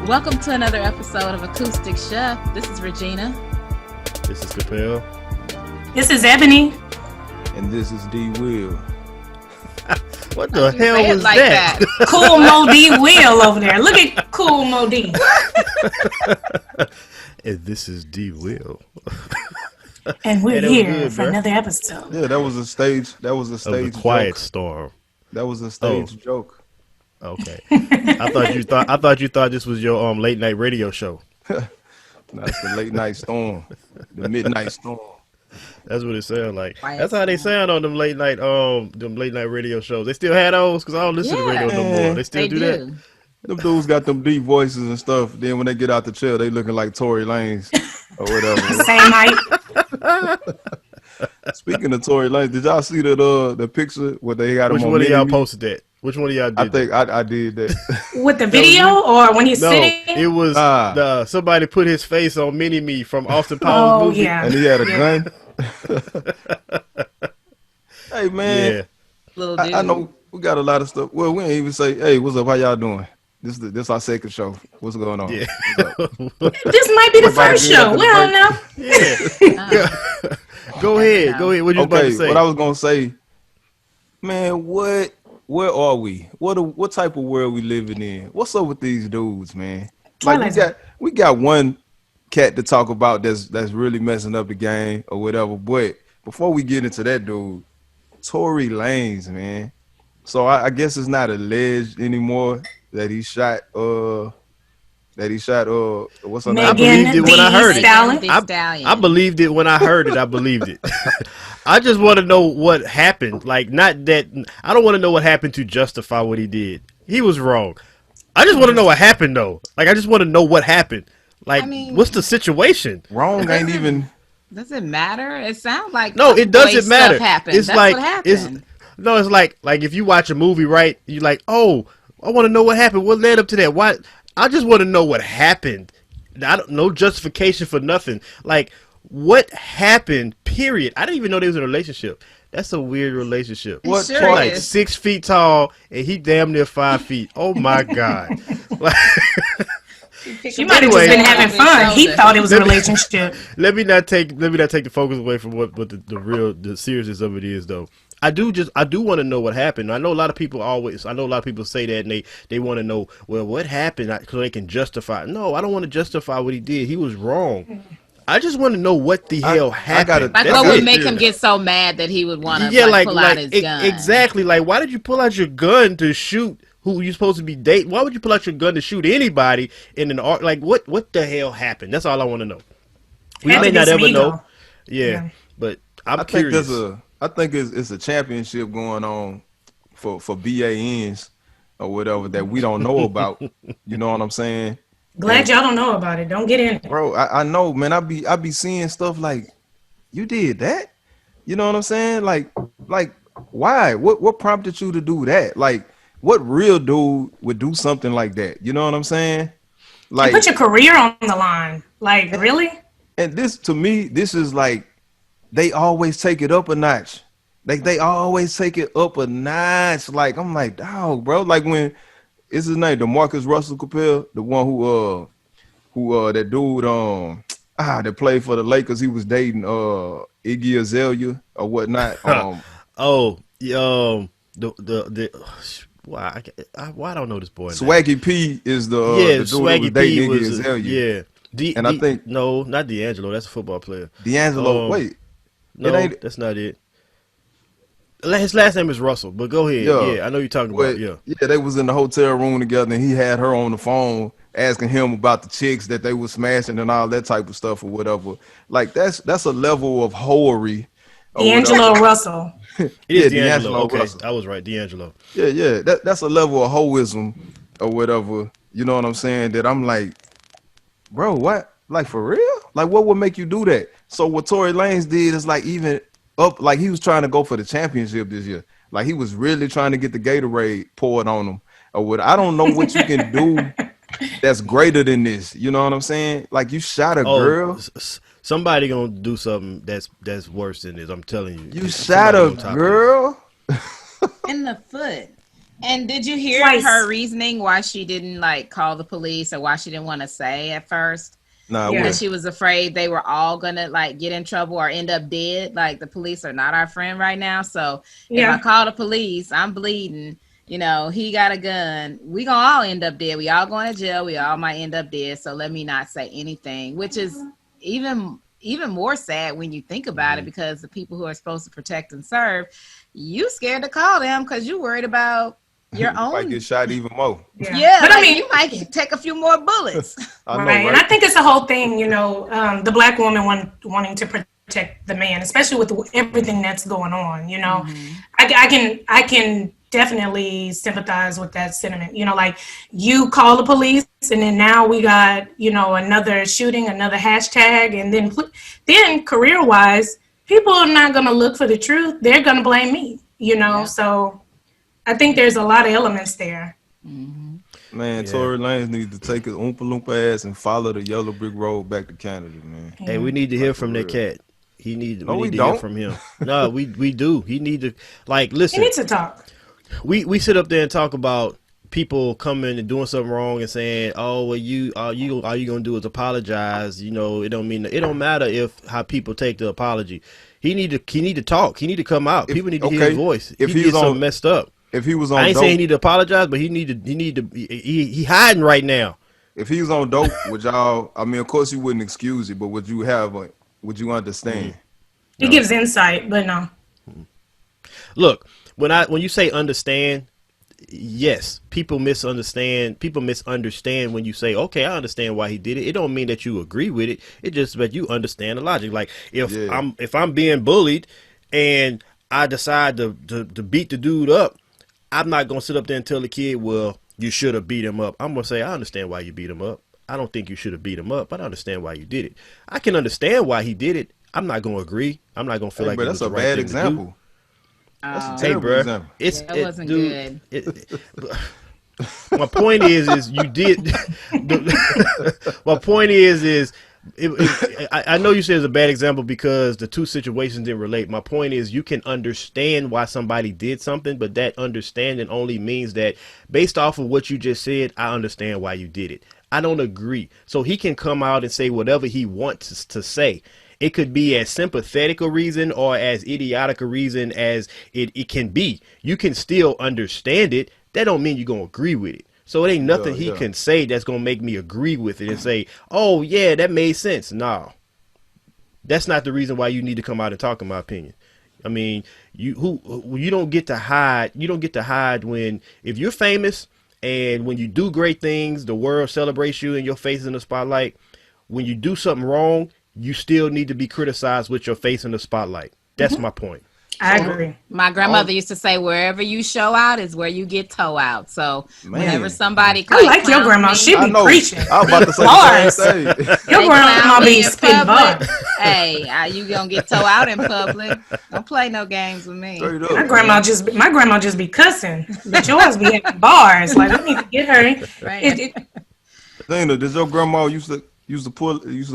Welcome to another episode of Acoustic Chef. This is Regina. This is Capel. This is Ebony. And this is D. Will. What the hell was like that? Cool Mo D. Will over there. Look at Cool Mo D. And this is D. Will. And we're here for another episode. Yeah, that was a stage. That was a stage. Of the Quiet joke. Storm. That was a stage joke. Okay. I thought you thought this was your late night radio show. No, it's the late night storm, the midnight storm. That's what it sounds like. Quiet That's how they sound on them late night radio shows. They still had those because I don't listen to radio no more. They still do that. Them dudes got them deep voices and stuff. Then when they get out the chair, they looking like Tory Lanez or whatever. Same height. Speaking of Tory Lanez, did y'all see the picture where they got Which him on one of y'all Mini-Me? posted that? Which one of y'all did? I think I did that. With the video or when he's No, sitting? it was somebody put his face on Mini-Me from Austin Powers movie. Yeah. And he had a gun. Hey man, Yeah. Little dude. I know we got a lot of stuff. Well, we ain't even say, "Hey, what's up? How y'all doing?" This our second show. What's going on? Yeah. This might be the first show. We don't know. Yeah. Go ahead. What you was about to say? What I was gonna say, man, where are we? What type of world we living in? What's up with these dudes, man? Like we got one cat to talk about that's really messing up the game or whatever. But before we get into that dude, Tory Lanez, man. So I guess it's not alleged anymore that he shot what's her name? I believed it when I heard it. Stallion. I believed it when I heard it. I believed it. I just want to know what happened. Like, not that I don't want to know what happened to justify what he did. He was wrong. I just want to know what happened though. Like, I just want to know what happened. Like, what's the situation? Wrong ain't even. Does it matter? It sounds like No, it doesn't matter. Happened. It's That's like what happened. it's like if you watch a movie, right? You're like, oh, I want to know what happened. What led up to that? Why? I just want to know what happened. No justification for nothing. Like, what happened? Period. I didn't even know they was in a relationship. That's a weird relationship. What? Sure Sure like is. 6 feet tall and he damn near 5 feet. Oh my god. Like, She might have just been having fun. He thought it was a relationship. let me not take the focus away from what the seriousness of it is though. I do want to know what happened. I know a lot of people say that and they want to know, well, what happened so they can justify. No, I don't want to justify what he did. He was wrong. I just want to know what the hell happened. Like, what would make him get so mad that he would want to pull out his gun? Exactly. Like, why did you pull out your gun to shoot who you supposed to be dating? Why would you pull out your gun to shoot anybody in an art? Like, what the hell happened? That's all I want to know. We may not ever know. Yeah, but I'm curious. I think it's a championship going on for BANs or whatever that we don't know about. You know what I'm saying? Glad y'all don't know about it. Don't get in it. Bro, I know, man. I be seeing stuff like, you did that? You know what I'm saying? Like why? What prompted you to do that? Like, what real dude would do something like that? You know what I'm saying? Like, You put your career on the line. Like, really? and this, to me, this is like, they always take it up a notch. Like, they always take it up a notch. Like, I'm like, dog, bro. Like, when is his name, DeMarcus Russell Capel, the one who that dude that played for the Lakers, he was dating Iggy Azalea or whatnot. Why I don't know this boy. Swaggy P is the dude who was dating Iggy Azalea. I think no, not D'Angelo. That's a football player. D'Angelo. Wait, no, that's not it. His last name is Russell. But go ahead. Yeah, I know you're talking about. Yeah, they was in the hotel room together, and he had her on the phone asking him about the chicks that they were smashing and all that type of stuff or whatever. Like, that's a level of hoery. D'Angelo Russell. It is D'Angelo okay, Russell. I was right. D'Angelo. Yeah. That's a level of hoism or whatever. You know what I'm saying? That I'm like, bro, what? Like, for real? Like, what would make you do that? So what Tory Lanez did is like even up, like he was trying to go for the championship this year. Like, he was really trying to get the Gatorade poured on him or what. I don't know what you can do that's greater than this. You know what I'm saying? Like, you shot a girl. Somebody gonna do something that's worse than this. I'm telling you. You shot a girl in the foot. And did you hear Twice. her reasoning why she didn't like call the police or why she didn't want to say at first? Nah, Yeah. Because she was afraid they were all gonna like get in trouble or end up dead. Like the police are not our friend right now. So if I call the police, I'm bleeding. You know, he got a gun. We gonna all end up dead. We all going to jail. We all might end up dead. So let me not say anything, which is even more sad when you think about it, because the people who are supposed to protect and serve, you scared to call them because you worried about your own. Might get shot even more. Yeah, but like, I mean, you might take a few more bullets. I know, right. And right? I think it's a whole thing, you know, the black woman wanting to protect the man, especially with everything that's going on. You know, I can definitely sympathize with that sentiment. You know, like you call the police, and then now we got, you know, another shooting, another hashtag, and then career wise, people are not going to look for the truth. They're going to blame me. You know, so I think there's a lot of elements there. Man, Tory Lanez needs to take his Oompa Loompa ass and follow the yellow brick road back to Canada, man. Hey, we need to hear from that cat. We need to hear don't. from him. No, we do. He need to, like, listen. He needs to talk. We sit up there and talk about people coming and doing something wrong and saying, "Oh, well, all you gonna do is apologize." You know, it don't matter if how people take the apology. He need to talk. He need to come out. People need to hear his voice. If he did something messed up. If he was on, I ain't dope, saying he need to apologize, but he hiding right now. If he was on dope, would y'all? I mean, of course you wouldn't excuse it, but would you understand? He gives insight, but no. Look, when you say understand, yes, people misunderstand. People misunderstand when you say, "Okay, I understand why he did it." It don't mean that you agree with it. It just that you understand the logic. Like if I'm being bullied and I decide to beat the dude up, I'm not gonna sit up there and tell the kid, "Well, you should have beat him up." I'm gonna say, "I understand why you beat him up. I don't think you should have beat him up, but I understand why you did it. I can understand why he did it. I'm not gonna agree. I'm not gonna feel like that's a bad example. That's a terrible example. That wasn't good. My point is you did. My point is I know you said it's a bad example because the two situations didn't relate. My point is you can understand why somebody did something, but that understanding only means that based off of what you just said, I understand why you did it. I don't agree. So he can come out and say whatever he wants to say. It could be as sympathetic a reason or as idiotic a reason as it can be. You can still understand it. That don't mean you're going to agree with it. So it ain't nothing he can say that's going to make me agree with it and say, "Oh, yeah, that made sense." No. That's not the reason why you need to come out and talk, in my opinion. I mean, you don't get to hide. You don't get to hide if you're famous and when you do great things, the world celebrates you and your face is in the spotlight. When you do something wrong, you still need to be criticized with your face in the spotlight. That's my point. I agree. My grandmother used to say, "Wherever you show out is where you get toe out." So whenever somebody, I like your grandma. She be preaching. I was about to say the same thing. Your grandma be spitting bars. Hey, you gonna get toe out in public? Don't play no games with me. My grandma just be cussing, but yours be having bars. Like, I need to get her. Right. Dana, does your grandma used to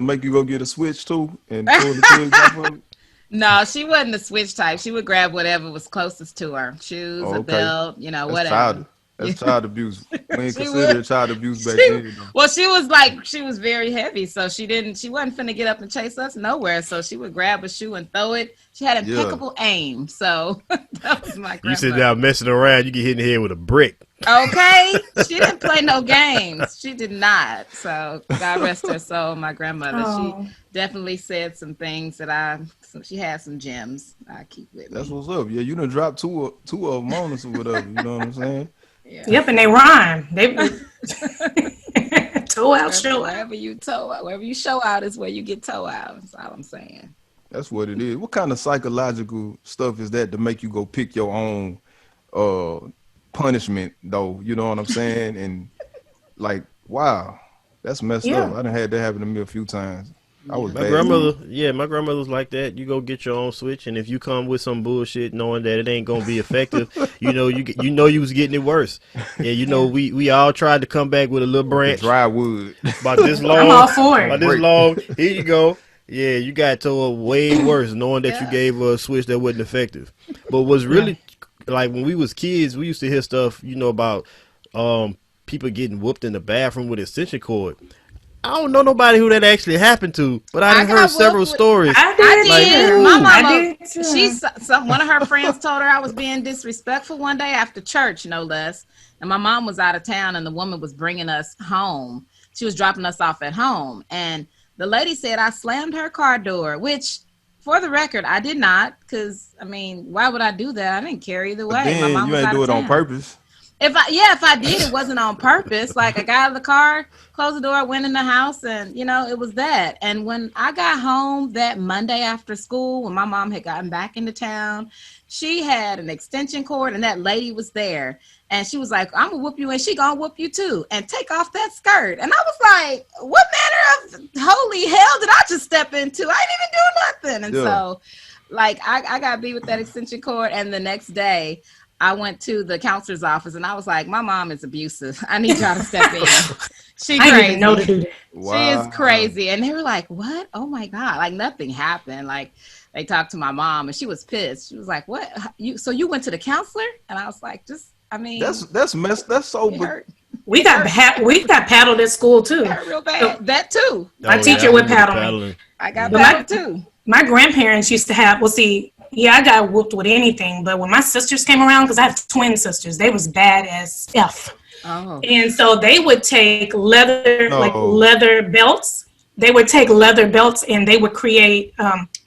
make you go get a switch too and pull the kids off of it? No, she wasn't the switch type. She would grab whatever was closest to her. Shoes, a belt, whatever. That's child abuse. We ain't consider it child abuse back then. Well, she was very heavy, so she wasn't finna get up and chase us nowhere. So she would grab a shoe and throw it. She had impeccable aim. So that was my grandma. You sit down messing around, you get hit in the head with a brick. Okay, she didn't play no games. She did not. So God rest her soul, my grandmother. She definitely said some things that she had some gems I keep with me. That's what's up. Yeah, you done dropped two of them on us or whatever. You know what I'm saying? Yeah. Yep, and they rhyme. They toe out, show out. Wherever you show out is where you get toe out. That's all I'm saying. That's what it is. What kind of psychological stuff is that to make you go pick your own punishment, though? You know what I'm saying? And like, wow, that's messed up. I done had that happen to me a few times. I was my grandmother's like that. You go get your own switch, and if you come with some bullshit, knowing that it ain't gonna be effective, you was getting it worse. Yeah, we all tried to come back with a little branch, dry wood, about this long. I'm all for it. About this long. Here you go. Yeah, you got to way worse, knowing that you gave her a switch that wasn't effective. But what's really like when we was kids, we used to hear stuff, you know, about people getting whooped in the bathroom with extension cord. I don't know nobody who that actually happened to, but I done heard several stories. I did. Like, my mama, she's one of her friends told her I was being disrespectful one day after church, no less. And my mom was out of town, and the woman was bringing us home. She was dropping us off at home, and the lady said I slammed her car door, which, for the record, I did not. Because I mean, why would I do that? I didn't care either way. Then my mom you was ain't out do of it town. on purpose. If I did, it wasn't on purpose. Like, I got out of the car, closed the door, went in the house, and it was that. And when I got home that Monday after school, when my mom had gotten back into town, she had an extension cord, and that lady was there, and she was like, "I'm gonna whoop you, and she gonna whoop you too, and take off that skirt." And I was like, "What manner of holy hell did I just step into? I didn't even do nothing." And so, like, I got beat with that extension cord, and the next day, I went to the counselor's office, and I was like, "My mom is abusive. I need y'all to step in." She crazy. I didn't even know to do that. Wow. She is crazy. And they were like, "What? Oh my God." Like, nothing happened. Like, they talked to my mom, and she was pissed. She was like, "What? So you went to the counselor?" And I was like, that's messed. That's so. We got paddled at school too. Real bad. So, that too. My teacher would paddle me. I got paddled too. My grandparents used to have. Well, see. Yeah, I got whooped with anything, but when my sisters came around, because I have twin sisters, they was bad as F. Oh. And so they would take leather belts. They would take leather belts, and they would create,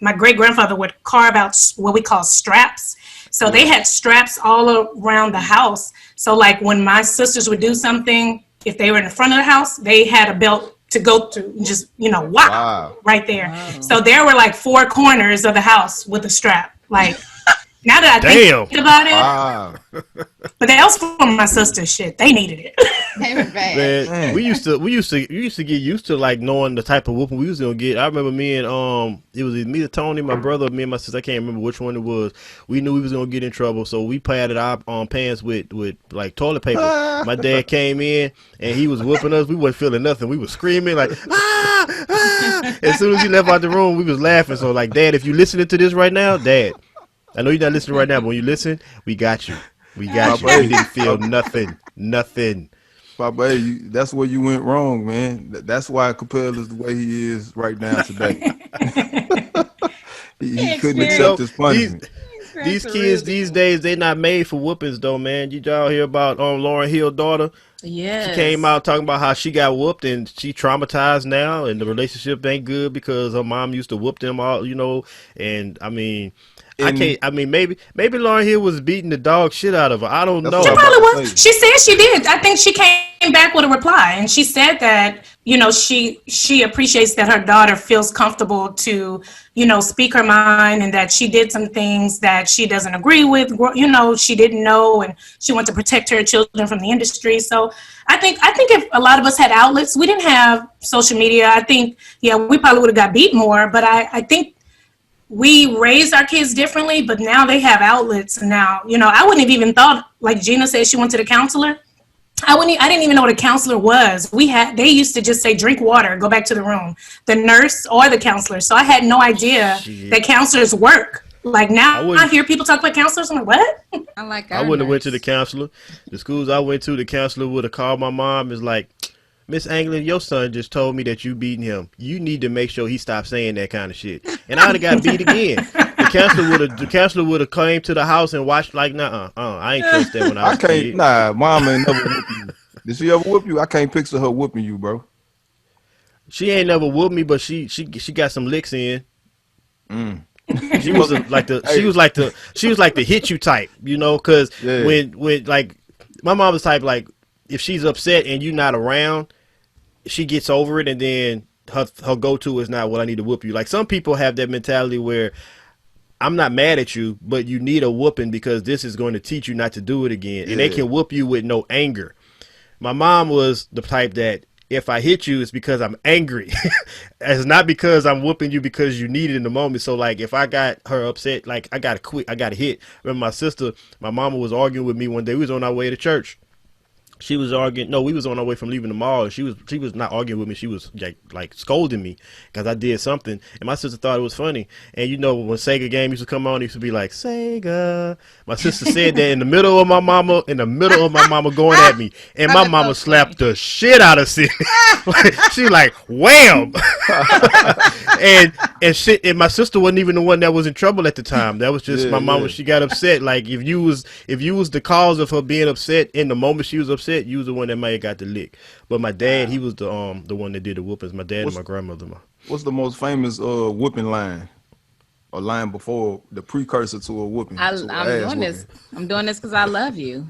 my great-grandfather would carve out what we call straps. So they had straps all around the house. So like when my sisters would do something, if they were in the front of the house, they had a belt to go to, just, wow, right there. Wow. So there were like 4 corners of the house with a strap. Like, now that I think about it, wow. But that was from my sister's shit. They needed it. They were bad. Man, we used to get used to like knowing the type of whooping we was gonna get. I remember me and it was me and Tony, my brother, me and my sister. I can't remember which one it was. We knew we was gonna get in trouble, so we padded our pants with like toilet paper. My dad came in and he was whooping us. We wasn't feeling nothing. We was screaming like As soon as he left out the room, we was laughing. So like, Dad, if you listening to this right now, Dad, I know you're not listening right now, but when you listen, we got you. We got you. We didn't feel nothing. Papa, hey, that's where you went wrong, man. That's why Capel is the way he is right now today. he couldn't accept his punishment. These kids these days, they not made for whoopings though, man. You all hear about Lauryn Hill's daughter? Yes. She came out talking about how she got whooped and she traumatized now, and the relationship ain't good because her mom used to whoop them all, and I mean, maybe Lauryn Hill was beating the dog shit out of her. I don't know. She probably was. She said she did. I think she came back with a reply, and she said that she appreciates that her daughter feels comfortable to speak her mind, and that she did some things that she doesn't agree with. She didn't know, and she wanted to protect her children from the industry. So I think if a lot of us had outlets, we didn't have social media. I think we probably would have got beat more, but I think we raised our kids differently, but now they have outlets. Now, I wouldn't have even thought, like Gina said, she went to the counselor. I didn't even know what a counselor was. They used to just say, drink water, go back to the room, the nurse or the counselor. So I had no idea that counselors work. Like now I hear people talk about counselors. I'm like, what? I wouldn't have went to the counselor. The schools I went to, the counselor would have called my mom. Is like, Miss Anglin, your son just told me that you beating him. You need to make sure he stops saying that kind of shit. And I would have got beat again. The counselor would have came to the house and watched like, I ain't trust that when I was a kid. Nah, mom ain't never whoop you. Did she ever whoop you? I can't picture her whooping you, bro. She ain't never whooped me, but she got some licks in. She was like the hit you type, because when like my mom was type, like if she's upset and you're not around, she gets over it, and then her go-to is not, well, I need to whoop you. Like some people have that mentality where I'm not mad at you, but you need a whooping because this is going to teach you not to do it again. And they can whoop you with no anger. My mom was the type that if I hit you, it's because I'm angry. It's not because I'm whooping you because you need it in the moment. So like if I got her upset, like I got to quit, I got to hit. Remember my mama was arguing with me one day. We was on our way to church. she was arguing. No, we was on our way from leaving the mall. And she was not arguing with me. She was like scolding me because I did something, and my sister thought it was funny. And you know, when Sega game used to come on, it used to be like Sega. My sister said that in the middle of my mama going at me, and my mama slapped the shit out of Sid. She like wham, and my sister wasn't even the one that was in trouble at the time. That was just my mama. She got upset. Like if you was the cause of her being upset in the moment she was upset, you was the one that might have got the lick. But my dad, he was the one that did the whoopings. My dad and my grandmother. What's the most famous whooping line? A line before the precursor to a whooping. I'm doing this because I love you.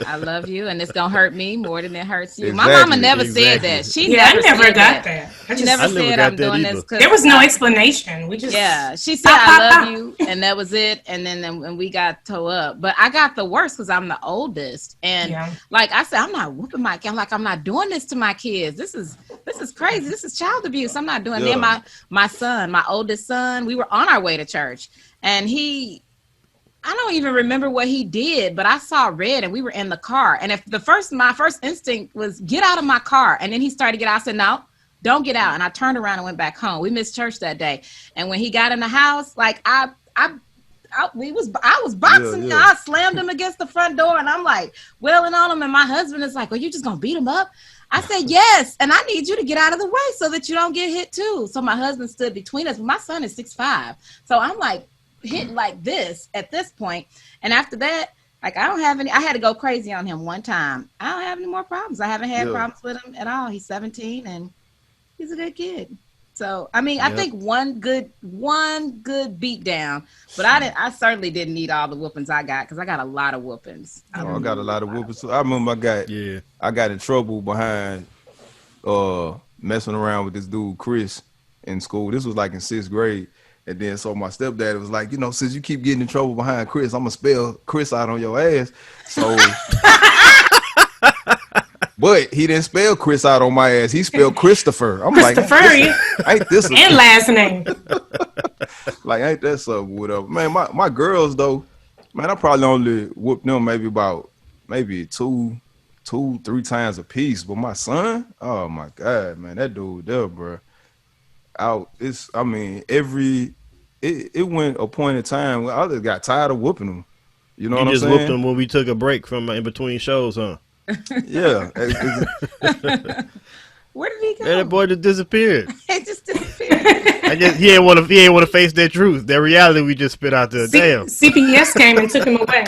I love you, and it's gonna hurt me more than it hurts you. Exactly, my mama never said that. She never got that. She never said I'm doing this because there was no explanation. We just she said I love you, and that was it. And then when we got towed up, but I got the worst because I'm the oldest, and like I said, I'm not whooping my kid. I'm not doing this to my kids. This is crazy. This is child abuse. I'm not doing. Then my son, my oldest son, we were on our way to church, and I don't even remember what he did, but I saw red and we were in the car. And my first instinct was get out of my car. And then he started to get out. I said, no, don't get out. And I turned around and went back home. We missed church that day. And when he got in the house, like I was boxing. I slammed him against the front door and I'm like wailing on him. And my husband is like, well, you just gonna beat him up? I said, yes. And I need you to get out of the way so that you don't get hit too. So my husband stood between us. My son is 6'5". So I'm like, hit like this at this point, and after that, like I had to go crazy on him one time. I don't have any more problems. I haven't had problems with him at all. He's 17 and he's a good kid. So I mean, I think one good beat down, but I certainly didn't need all the whoopings I got because I got a lot of whoopings. I got a lot of whoopings. I remember I got in trouble behind messing around with this dude Chris in school. This was like in 6th grade. And then so my stepdad was like, since you keep getting in trouble behind Chris, I'm gonna spell Chris out on your ass. So but he didn't spell Chris out on my ass. He spelled Christopher. I'm like, ain't this and last name. Like, ain't that something? Whatever. Man, my girls though, man, I probably only whooped them maybe two, 3 times a piece. But my son, oh my God, man, that dude there, bro. It went a point in time where I just got tired of whooping them. You know what I'm saying? You just whooped them when we took a break from in between shows, huh? Yeah. Where did he go? That boy just disappeared. He just disappeared. He ain't want to face that truth, that reality we just spit out there. Damn. CPS came and took him away.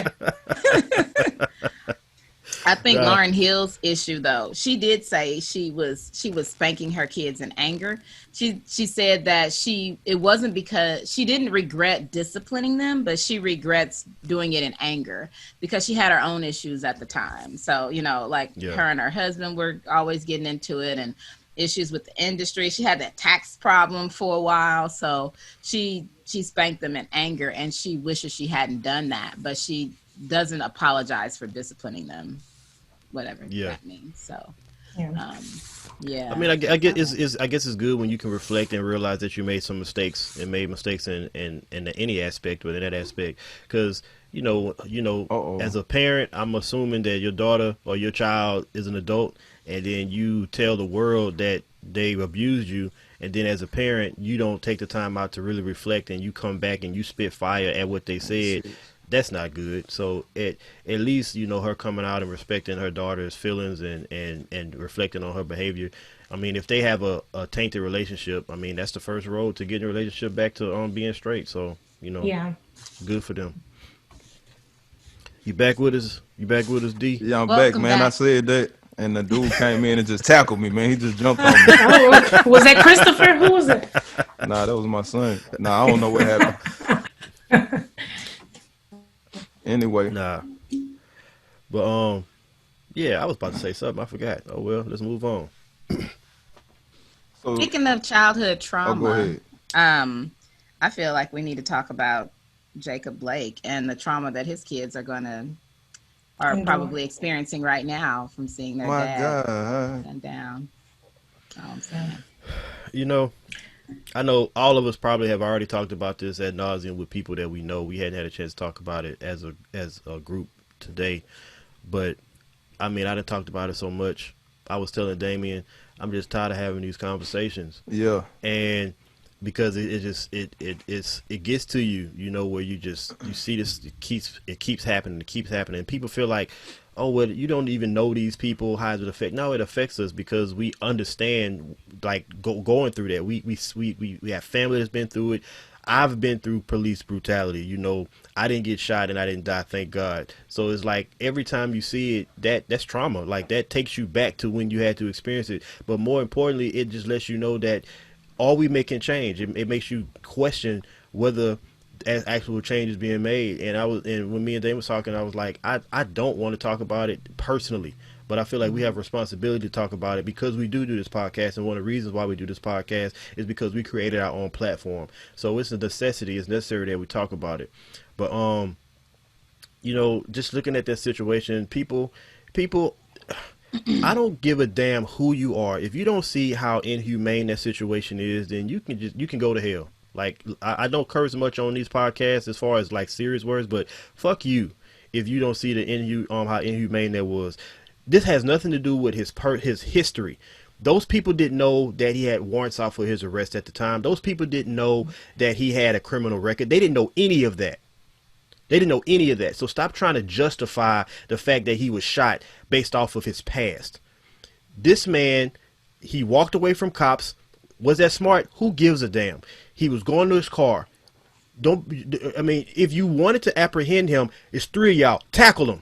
I think Lauryn Hill's issue, though, she did say she was spanking her kids in anger. She said that it wasn't because she didn't regret disciplining them, but she regrets doing it in anger because she had her own issues at the time. So, her and her husband were always getting into it and issues with the industry. She had that tax problem for a while. So she spanked them in anger and she wishes she hadn't done that, but she doesn't apologize for disciplining them. Whatever that means. So, I mean, I guess it's good when you can reflect and realize that you made some mistakes and made mistakes in any aspect within that aspect. Because as a parent, I'm assuming that your daughter or your child is an adult, and then you tell the world that they've abused you, and then as a parent, you don't take the time out to really reflect, and you come back and you spit fire at what they said. That's not good. So at least, her coming out and respecting her daughter's feelings and reflecting on her behavior. I mean, if they have a tainted relationship, I mean, that's the first road to getting a relationship back to being straight. So, good for them. You back with us? D? Yeah, I'm back, man. I said that. And the dude came in and just tackled me, man. He just jumped on me. Was that Christopher? Who was it? Nah, that was my son. Nah, I don't know what happened. Anyway. Nah. But I was about to say something. I forgot. Oh well, let's move on. So, speaking of childhood trauma, go ahead. I feel like we need to talk about Jacob Blake and the trauma that his kids are probably experiencing right now from seeing their dad gunned down. That's all I'm saying. I know all of us probably have already talked about this ad nauseum with people that we know. We hadn't had a chance to talk about it as a group today, but I mean, I done talked about it so much. I was telling Damien, I'm just tired of having these conversations. Yeah. And because it gets to you, you know, where you see this, it keeps happening, and people feel like, oh, well, you don't even know these people, how does it affect? No, it affects us because we understand, like, going through that. We have family that's been through it. I've been through police brutality. You know, I didn't get shot and I didn't die, thank God. So it's like every time you see it, that's trauma. Like, that takes you back to when you had to experience it. But more importantly, it just lets you know that all we make can change. It makes you question whether actual change is being made. And when me and Dane was talking, I was like, I don't want to talk about it personally, but I feel like we have a responsibility to talk about it because we do this podcast. And one of the reasons why we do this podcast is because we created our own platform. So it's a necessity. It's necessary that we talk about it. But, you know, just looking at that situation, people, I don't give a damn who you are. If you don't see how inhumane that situation is, then you can go to hell. Like, I don't curse much on these podcasts as far as like serious words, but fuck you if you don't see how inhumane that was. This has nothing to do with his history. Those people didn't know that he had warrants out for his arrest at the time. Those people didn't know that he had a criminal record. They didn't know any of that. So stop trying to justify the fact that he was shot based off of his past. This man, he walked away from cops. Was that smart? Who gives a damn? He was going to his car. If you wanted to apprehend him, it's three of y'all. Tackle him.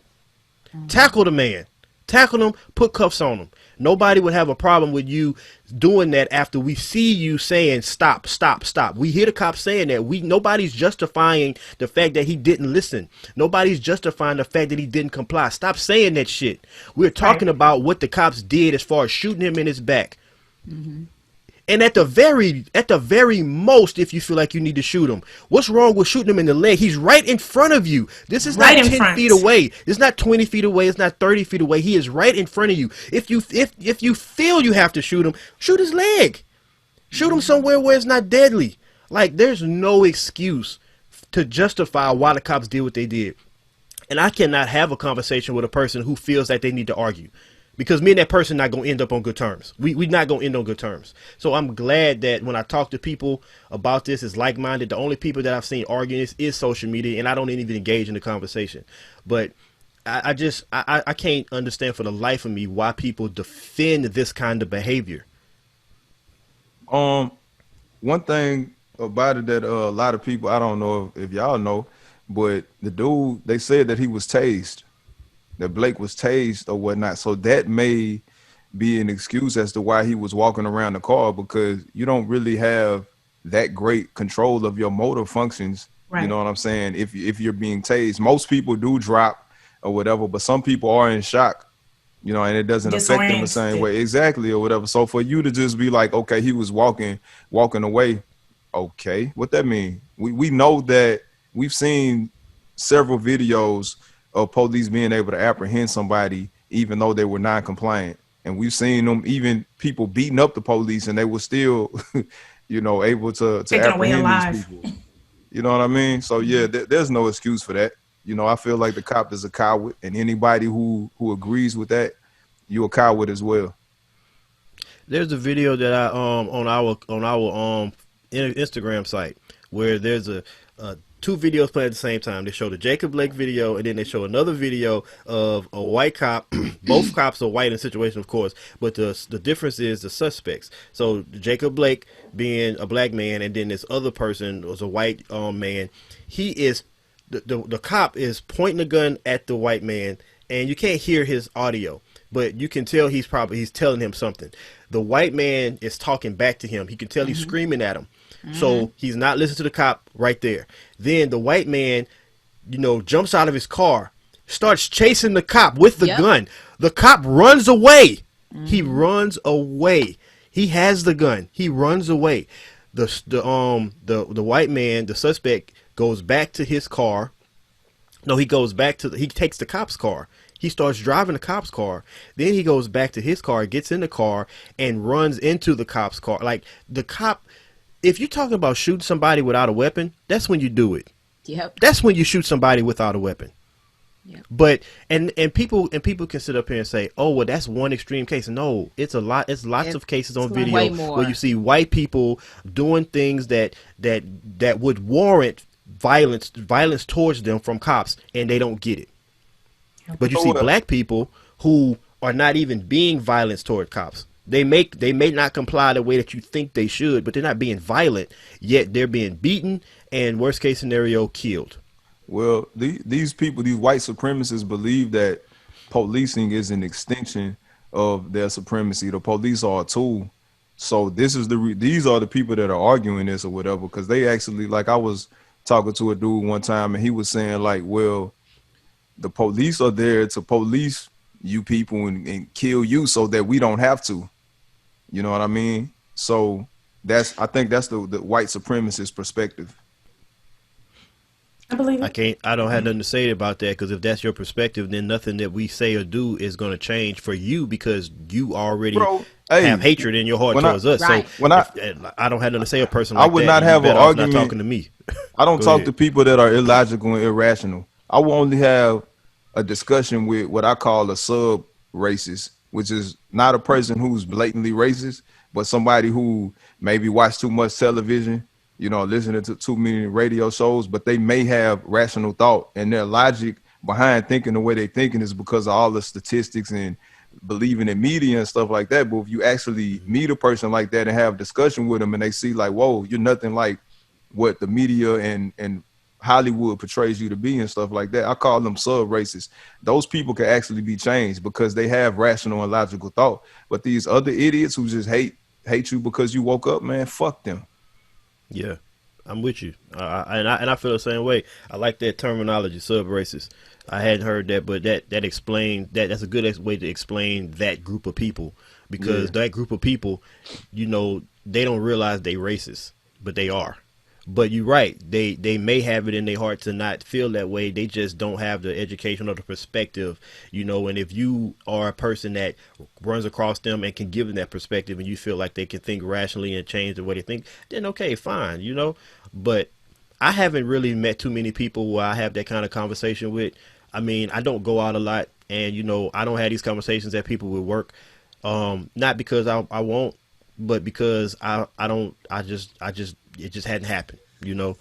Tackle the man. Tackle him. Put cuffs on him. Nobody would have a problem with you doing that after we see you saying stop, stop, stop. We hear the cops saying that. Nobody's justifying the fact that he didn't listen. Nobody's justifying the fact that he didn't comply. Stop saying that shit. We're talking about what the cops did as far as shooting him in his back. Mm-hmm. And at the very most, if you feel like you need to shoot him, what's wrong with shooting him in the leg? He's right in front of you. This is not 10 feet away. It's not 20 feet away. It's not 30 feet away. He is right in front of you. If you feel you have to shoot him, shoot his leg. Shoot him somewhere where it's not deadly. Like, there's no excuse to justify why the cops did what they did. And I cannot have a conversation with a person who feels like they need to argue. Because me and that person not going to end up on good terms. We're not going to end on good terms. So I'm glad that when I talk to people about this, it's like-minded. The only people that I've seen arguing this is social media, and I don't even engage in the conversation. But I can't understand for the life of me why people defend this kind of behavior. One thing about it that a lot of people, I don't know if y'all know, but the dude, they said that he was tased. That Blake was tased or whatnot. So that may be an excuse as to why he was walking around the car, because you don't really have that great control of your motor functions. Right. You know what I'm saying? If you're being tased, most people do drop or whatever, but some people are in shock, you know, and it doesn't affect them the same way. Exactly. Or whatever. So for you to just be like, okay, he was walking away. Okay. What that mean? We know that we've seen several videos of police being able to apprehend somebody even though they were non-compliant, and we've seen them, even people beating up the police, and they were still you know, able to apprehend these people. You know what I mean? So yeah, there's no excuse for that. You know, I feel like the cop is a coward, and anybody who agrees with that, you're a coward as well. There's a video that I on our Instagram site where there's a two videos playing at the same time. They show the Jacob Blake video, and then they show another video of a white cop. Both cops are white in the situation, of course, but the difference is the suspects. So Jacob Blake being a black man, and then this other person was a white man. He is the cop is pointing a gun at the white man, and you can't hear his audio, but you can tell he's telling him something. The white man is talking back to him. He can tell he's screaming at him. So he's not listening to the cop right there. Then the white man, you know, jumps out of his car, starts chasing the cop with the gun. The cop runs away. He runs away. He has the gun. He runs away. The white man, the suspect, goes back to his car. No, he takes the cop's car. He starts driving the cop's car. Then he goes back to his car, gets in the car, and runs into the cop's car. Like, the cop, if you're talking about shooting somebody without a weapon, that's when you do it. Yep. That's when you shoot somebody without a weapon. But and people can sit up here and say, oh well, that's one extreme case. No, it's a lot. It's lots of cases on video where you see white people doing things that would warrant violence towards them from cops, and they don't get it. But you see black people who are not even being violent toward cops. They may not comply the way that you think they should, but they're not being violent, yet they're being beaten and worst case scenario killed. Well, these people, these white supremacists believe that policing is an extension of their supremacy. The police are a tool. So these are the people that are arguing this or whatever, because they actually, like I was talking to a dude one time and he was saying like, well, the police are there to police you people and kill you so that we don't have to. You know what I mean? So I think that's the white supremacist perspective. I believe it. I don't have nothing to say about that, because if that's your perspective, then nothing that we say or do is going to change for you, because you already have hatred in your heart towards us. Right. So I don't have nothing to say a person like that. I would not have an argument. Not talking to me. I don't talk to people that are illogical and irrational. I will only have a discussion with what I call a sub-racist, which is not a person who's blatantly racist, but somebody who maybe watched too much television, you know, listening to too many radio shows, but they may have rational thought, and their logic behind thinking the way they thinking is because of all the statistics and believing in media and stuff like that. But if you actually meet a person like that and have discussion with them and they see like, whoa, you're nothing like what the media and Hollywood portrays you to be and stuff like that, I call them sub-racists. Those people can actually be changed because they have rational and logical thought. But these other idiots who just hate you because you woke up, man, fuck them. Yeah, I'm with you, and I feel the same way. I like that terminology, sub-racist. I hadn't heard that, but that explains that. That's a good way to explain that group of people, because that group of people, you know, they don't realize they racist, but they are. But you're right. They may have it in their heart to not feel that way. They just don't have the education or the perspective, you know. And if you are a person that runs across them and can give them that perspective, and you feel like they can think rationally and change the way they think, then okay, fine, you know. But I haven't really met too many people where I have that kind of conversation with. I mean, I don't go out a lot, and you know, I don't have these conversations at people with work. Not because I won't, but because it just hadn't happened, you know.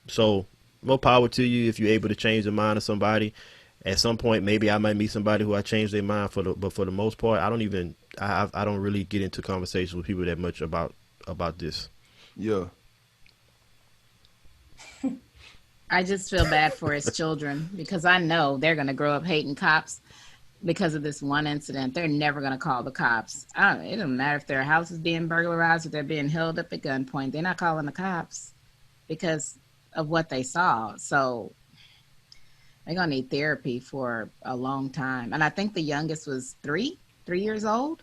So more power to you if you're able to change the mind of somebody. At some point, maybe I might meet somebody who I change their mind but for the most part, I don't really get into conversations with people that much about this. Yeah. I just feel bad for his children, because I know they're going to grow up hating cops because of this one incident. They're never going to call the cops. It doesn't matter if their house is being burglarized or they're being held up at gunpoint. They're not calling the cops because of what they saw. So they're going to need therapy for a long time. And I think the youngest was 3 years old.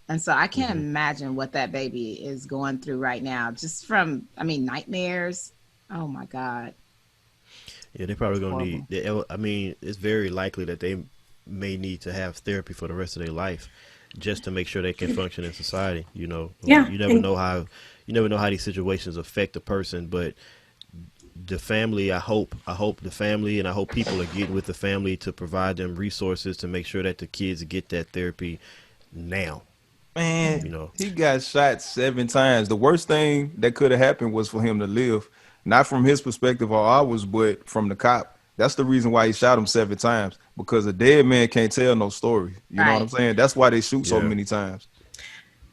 And so I can't imagine what that baby is going through right now, just from, nightmares. Oh my God. Yeah, they're probably going to need, I mean, it's very likely that they may need to have therapy for the rest of their life just to make sure they can function in society. You know, you never know how these situations affect a person, but the family, I hope the family, and I hope people are getting with the family to provide them resources to make sure that the kids get that therapy now. Man, you know, he got shot 7 times. The worst thing that could have happened was for him to live, not from his perspective or ours, but from the cop. That's the reason why he shot him 7 times, because a dead man can't tell no story. You know what I'm saying? That's why they shoot so many times.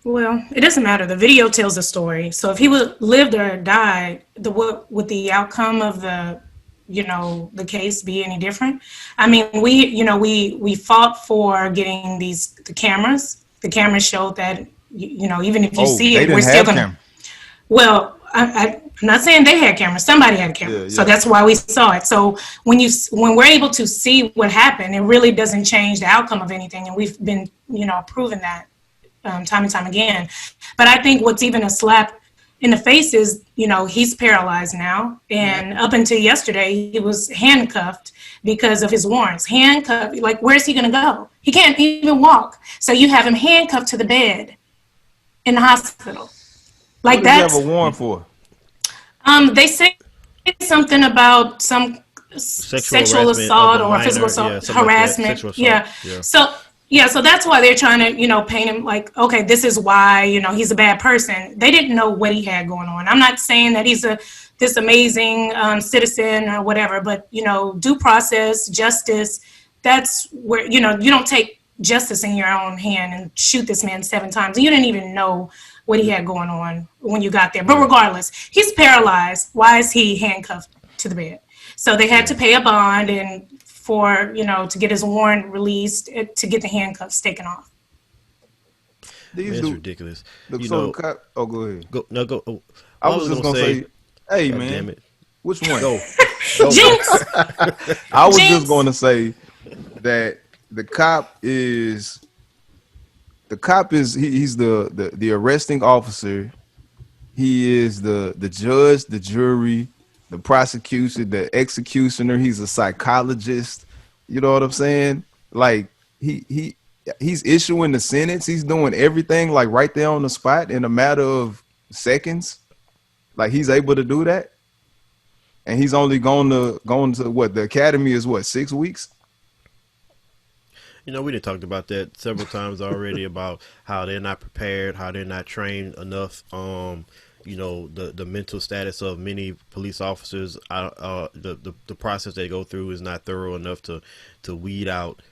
Well, it doesn't matter. The video tells a story. So if he would lived or died, would the outcome of the case be any different? I mean, we fought for getting the cameras. The cameras showed that, even if you see it, we're still going to. Well, I'm not saying they had cameras. Somebody had a camera. So that's why we saw it. So when we're able to see what happened, it really doesn't change the outcome of anything. And we've been, proving that time and time again. But I think what's even a slap in the face is, he's paralyzed now. And up until yesterday, he was handcuffed because of his warrants. Handcuffed, like, where's he going to go? He can't even walk. So you have him handcuffed to the bed in the hospital. Like, what does he have a warrant for? They say something about some sexual assault or physical assault, harassment. Like so that's why they're trying to, paint him like, okay, this is why, he's a bad person. They didn't know what he had going on. I'm not saying that he's this amazing citizen or whatever, but, due process, justice, that's where, you don't take justice in your own hand and shoot this man 7 times. You didn't even know what he had going on when you got there. But regardless, he's paralyzed. Why is he handcuffed to the bed? So they had to pay a bond and for, to get his warrant released, to get the handcuffs taken off. That's ridiculous. Go ahead. Go. Oh, I was just going to say, hey, man, damn it. Which one? Go. Jinx. I was just going to say that the cop is he's the arresting officer. He is the judge, the jury, the prosecution, the executioner. He's a psychologist. You know what I'm saying? Like he's issuing the sentence. He's doing everything like right there on the spot in a matter of seconds. Like he's able to do that. And he's only going to what? The academy is what, 6 weeks? We done talked about that several times already about how they're not prepared, how they're not trained enough. The mental status of many police officers, the process they go through is not thorough enough to weed out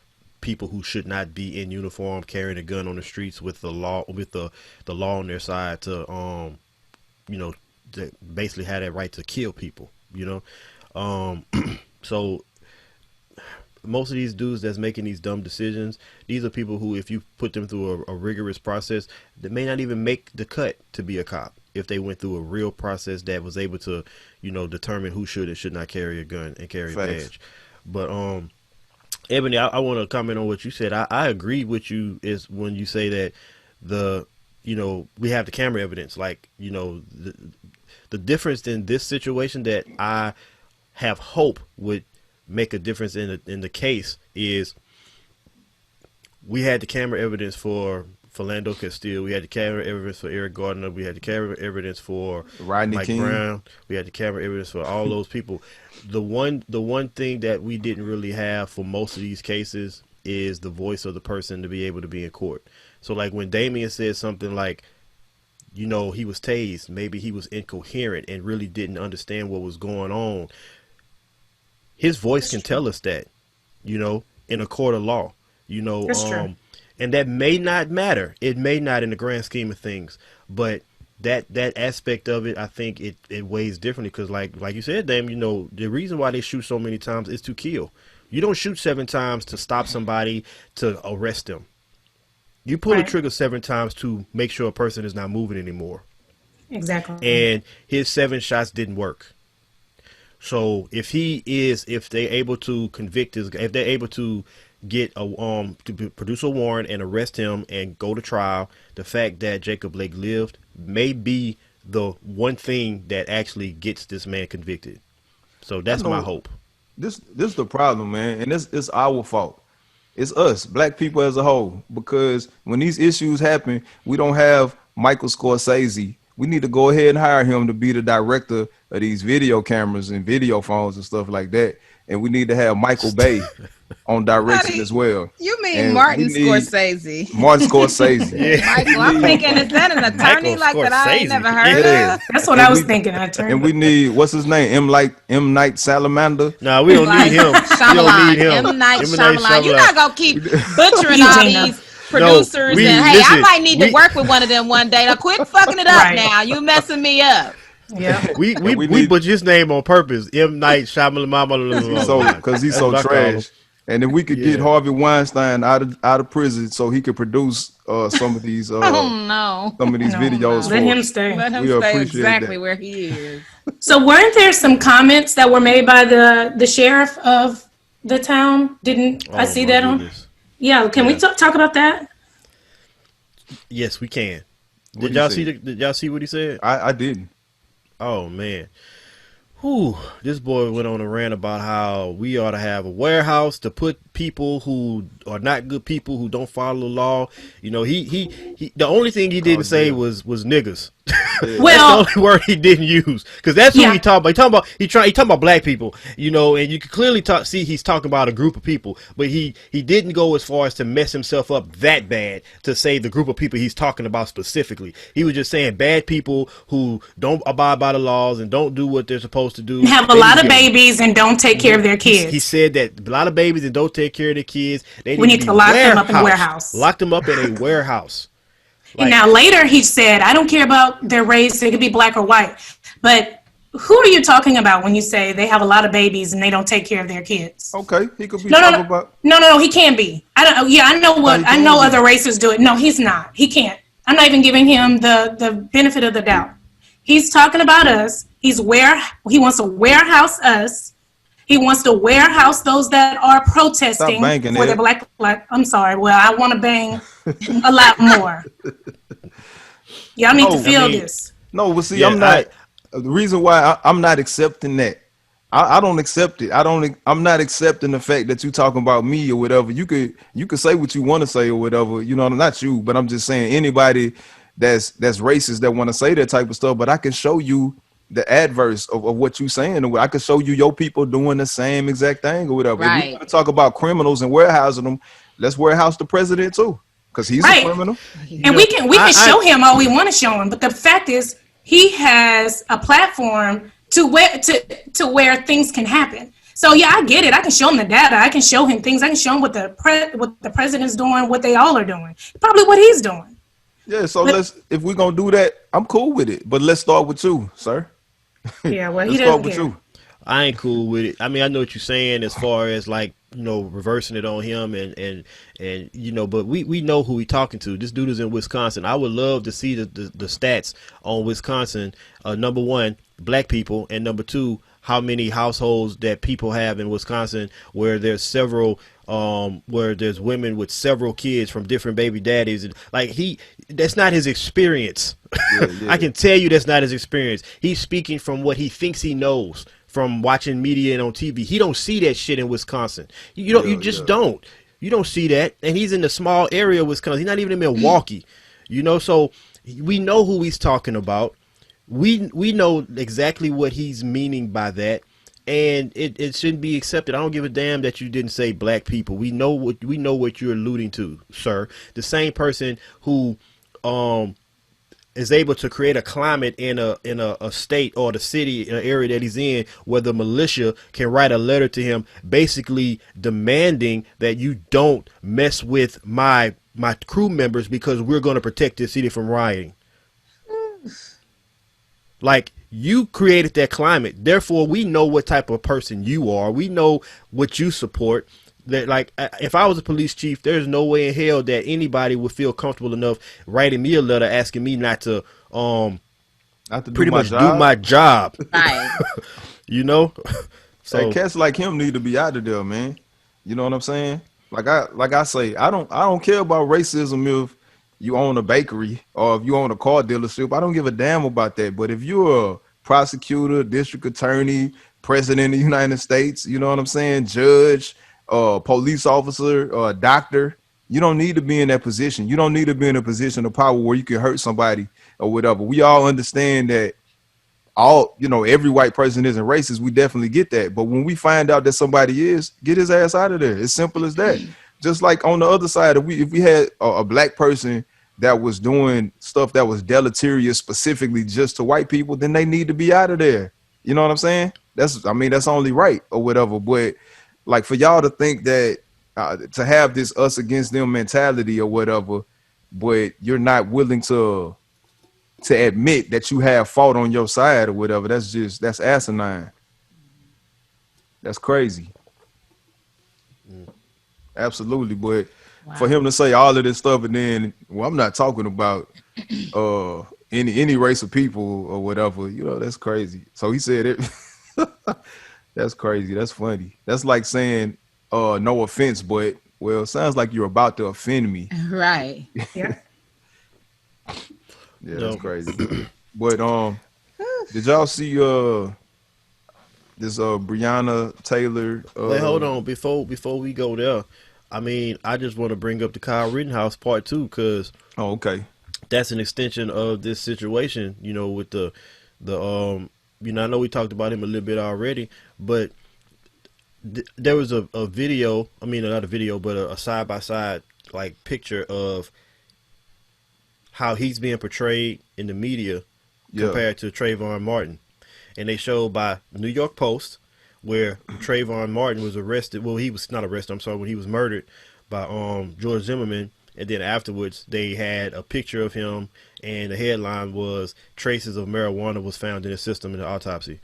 people who should not be in uniform carrying a gun on the streets with the law on their side to basically have that right to kill people. So most of these dudes that's making these dumb decisions, these are people who, if you put them through a rigorous process, they may not even make the cut to be a cop if they went through a real process that was able to, determine who should and should not carry a gun and carry a badge. But Ebony, I want to comment on what you said. I agree with you is when you say that we have the camera evidence. Like, the difference in this situation that I have hope would make a difference in the case is we had the camera evidence for Philando Castile, we had the camera evidence for Eric Gardner, we had the camera evidence for Rodney Mike King. Brown, we had the camera evidence for all those people. The one thing that we didn't really have for most of these cases is the voice of the person to be able to be in court. So like when Damien said something like, he was tased, maybe he was incoherent and really didn't understand what was going on. His voice can tell us that, in a court of law, That's true. And that may not matter. It may not in the grand scheme of things, but that aspect of it, I think it weighs differently because like you said, Dame, the reason why they shoot so many times is to kill. You don't shoot 7 times to stop somebody, to arrest them. You pull the trigger 7 times to make sure a person is not moving anymore. Exactly. And his 7 shots didn't work. So if they're able to convict if they're able to get to produce a warrant and arrest him and go to trial, the fact that Jacob Blake lived may be the one thing that actually gets this man convicted. So that's my hope. This is the problem, man, and it's our fault. It's us, black people as a whole, because when these issues happen, we don't have Michael Scorsese. We need to go ahead and hire him to be the director of these video cameras and video phones and stuff like that. And we need to have Michael Bay on direction as well. You mean Martin Scorsese? Martin Scorsese. Michael, I'm thinking, is that an attorney like that I ain't never heard of? That's what I was thinking, attorney. And we need, what's his name? M. Night Salamander. No, we don't need him. M. Night Shyamalan. You're not going to keep butchering all these producers. I might need to work with one of them one day. Now quit fucking it up now. You messing me up. Yeah, we put his name on purpose. M. Night Shyamalan. So because he's so trash. And then we could get Harvey Weinstein out of prison so he could produce some of these some of these videos. Let him stay. Let him stay exactly where he is. So weren't there some comments that were made by the sheriff of the town? Didn't I see that on? Yeah, can we talk about that? Yes, we can. Did y'all see what he said? I didn't. Oh man. Whew, this boy went on a rant about how we ought to have a warehouse to put people who are not good people who don't follow the law. You know, he the only thing he didn't say was niggas. Yeah. That's the only word he didn't use, because that's who he talking about. He talking about black people, you know, and you can clearly see he's talking about a group of people, but he didn't go as far as to mess himself up that bad to say the group of people he's talking about specifically. He was just saying bad people who don't abide by the laws and don't do what they're supposed to do. Have a lot of babies and don't take care of their kids. He said that a lot of babies and don't take care of their kids. We need to lock them up in a warehouse. Lock them up in a warehouse. And now later he said, I don't care about their race. They could be black or white. But who are you talking about when you say they have a lot of babies and they don't take care of their kids? Okay, he could be talking about. No, he can't be. I know other races do it. No, he's not. He can't. I'm not even giving him the benefit of the doubt. He's talking about us. He wants to warehouse us. He wants to warehouse those that are protesting for their black. I'm sorry. Well, I want to bang a lot more. Y'all need to feel this. No, but see, I'm not. The reason why I'm not accepting that, I don't accept it. I'm not accepting the fact that you talking about me or whatever. You could say what you want to say or whatever. You know, not you, but I'm just saying anybody that's racist that want to say that type of stuff. But I can show you the adverse of what you saying. I could show you your people doing the same exact thing or whatever. Right. If we want to talk about criminals and warehousing them, let's warehouse the president too, because he's a criminal. And we can show him all we want to show him, but the fact is he has a platform to where things can happen. So yeah, I get it. I can show him the data. I can show him things. I can show him what the president's doing, what they all are doing, probably what he's doing. Yeah. So if we're gonna do that, I'm cool with it. But let's start with you, sir. Yeah, well, he doesn't care. I ain't cool with it. I mean, I know what you're saying as far as like, you know, reversing it on him and you know, but we know who we talking to. This dude is in Wisconsin. I would love to see the stats on Wisconsin. Number one, black people, and number two, how many households that people have in Wisconsin where there's several where there's women with several kids from different baby daddies, and like that's not his experience. Yeah. I can tell you that's not his experience. He's speaking from what he thinks he knows from watching media and on TV. He don't see that shit in Wisconsin. You just don't. You don't see that. And he's in the small area of Wisconsin. He's not even in Milwaukee. You know, so we know who he's talking about. We know exactly what he's meaning by that. And it shouldn't be accepted. I don't give a damn that you didn't say black people. We know what you're alluding to, sir. The same person who is able to create a climate in a state or the city, an area that he's in, where the militia can write a letter to him basically demanding that you don't mess with my crew members because we're going to protect this city from rioting. Like, you created that climate. Therefore, we know what type of person you are. We know what you support. That, like, if I was a police chief, there's no way in hell that anybody would feel comfortable enough writing me a letter asking me not to pretty much do my job. Right. You know? So cats like him need to be out of there, man. You know what I'm saying? Like I say, I don't care about racism if you own a bakery or if you own a car dealership. I don't give a damn about that. But if you're a prosecutor, district attorney, president of the United States, you know what I'm saying, judge, police officer, or a doctor, you don't need to be in that position. You don't need to be in a position of power where you can hurt somebody or whatever. We all understand that every white person isn't racist. We definitely get that. But when we find out that somebody is, get his ass out of there. It's simple as that. Just like on the other side, if we had a black person that was doing stuff that was deleterious specifically just to white people, then they need to be out of there. You know what I'm saying? That's only right or whatever. But like, for y'all to think that to have this us against them mentality or whatever, but you're not willing to admit that you have fault on your side or whatever, that's asinine. That's crazy. Absolutely. But for him to say all of this stuff and then, well, I'm not talking about any race of people or whatever, that's crazy. So he said it. That's crazy. That's funny. That's like saying no offense, but well, it sounds like you're about to offend me. Right. Yeah. Yeah, that's crazy. But did y'all see this Breonna Taylor? Wait, hold on. Before we go there, I mean, I just want to bring up the Kyle Rittenhouse part too, because Oh, okay. that's an extension of this situation. You know, with the you know, I know we talked about him a little bit already, but there was a video. I mean, not a video, but a side by side like picture of how he's being portrayed in the media Yeah. compared to Trayvon Martin, and they showed by New York Post where Trayvon Martin was arrested. Well, he was not arrested. I'm sorry, when he was murdered by George Zimmerman, and then afterwards they had a picture of him, and the headline was "Traces of marijuana was found in his system in the autopsy."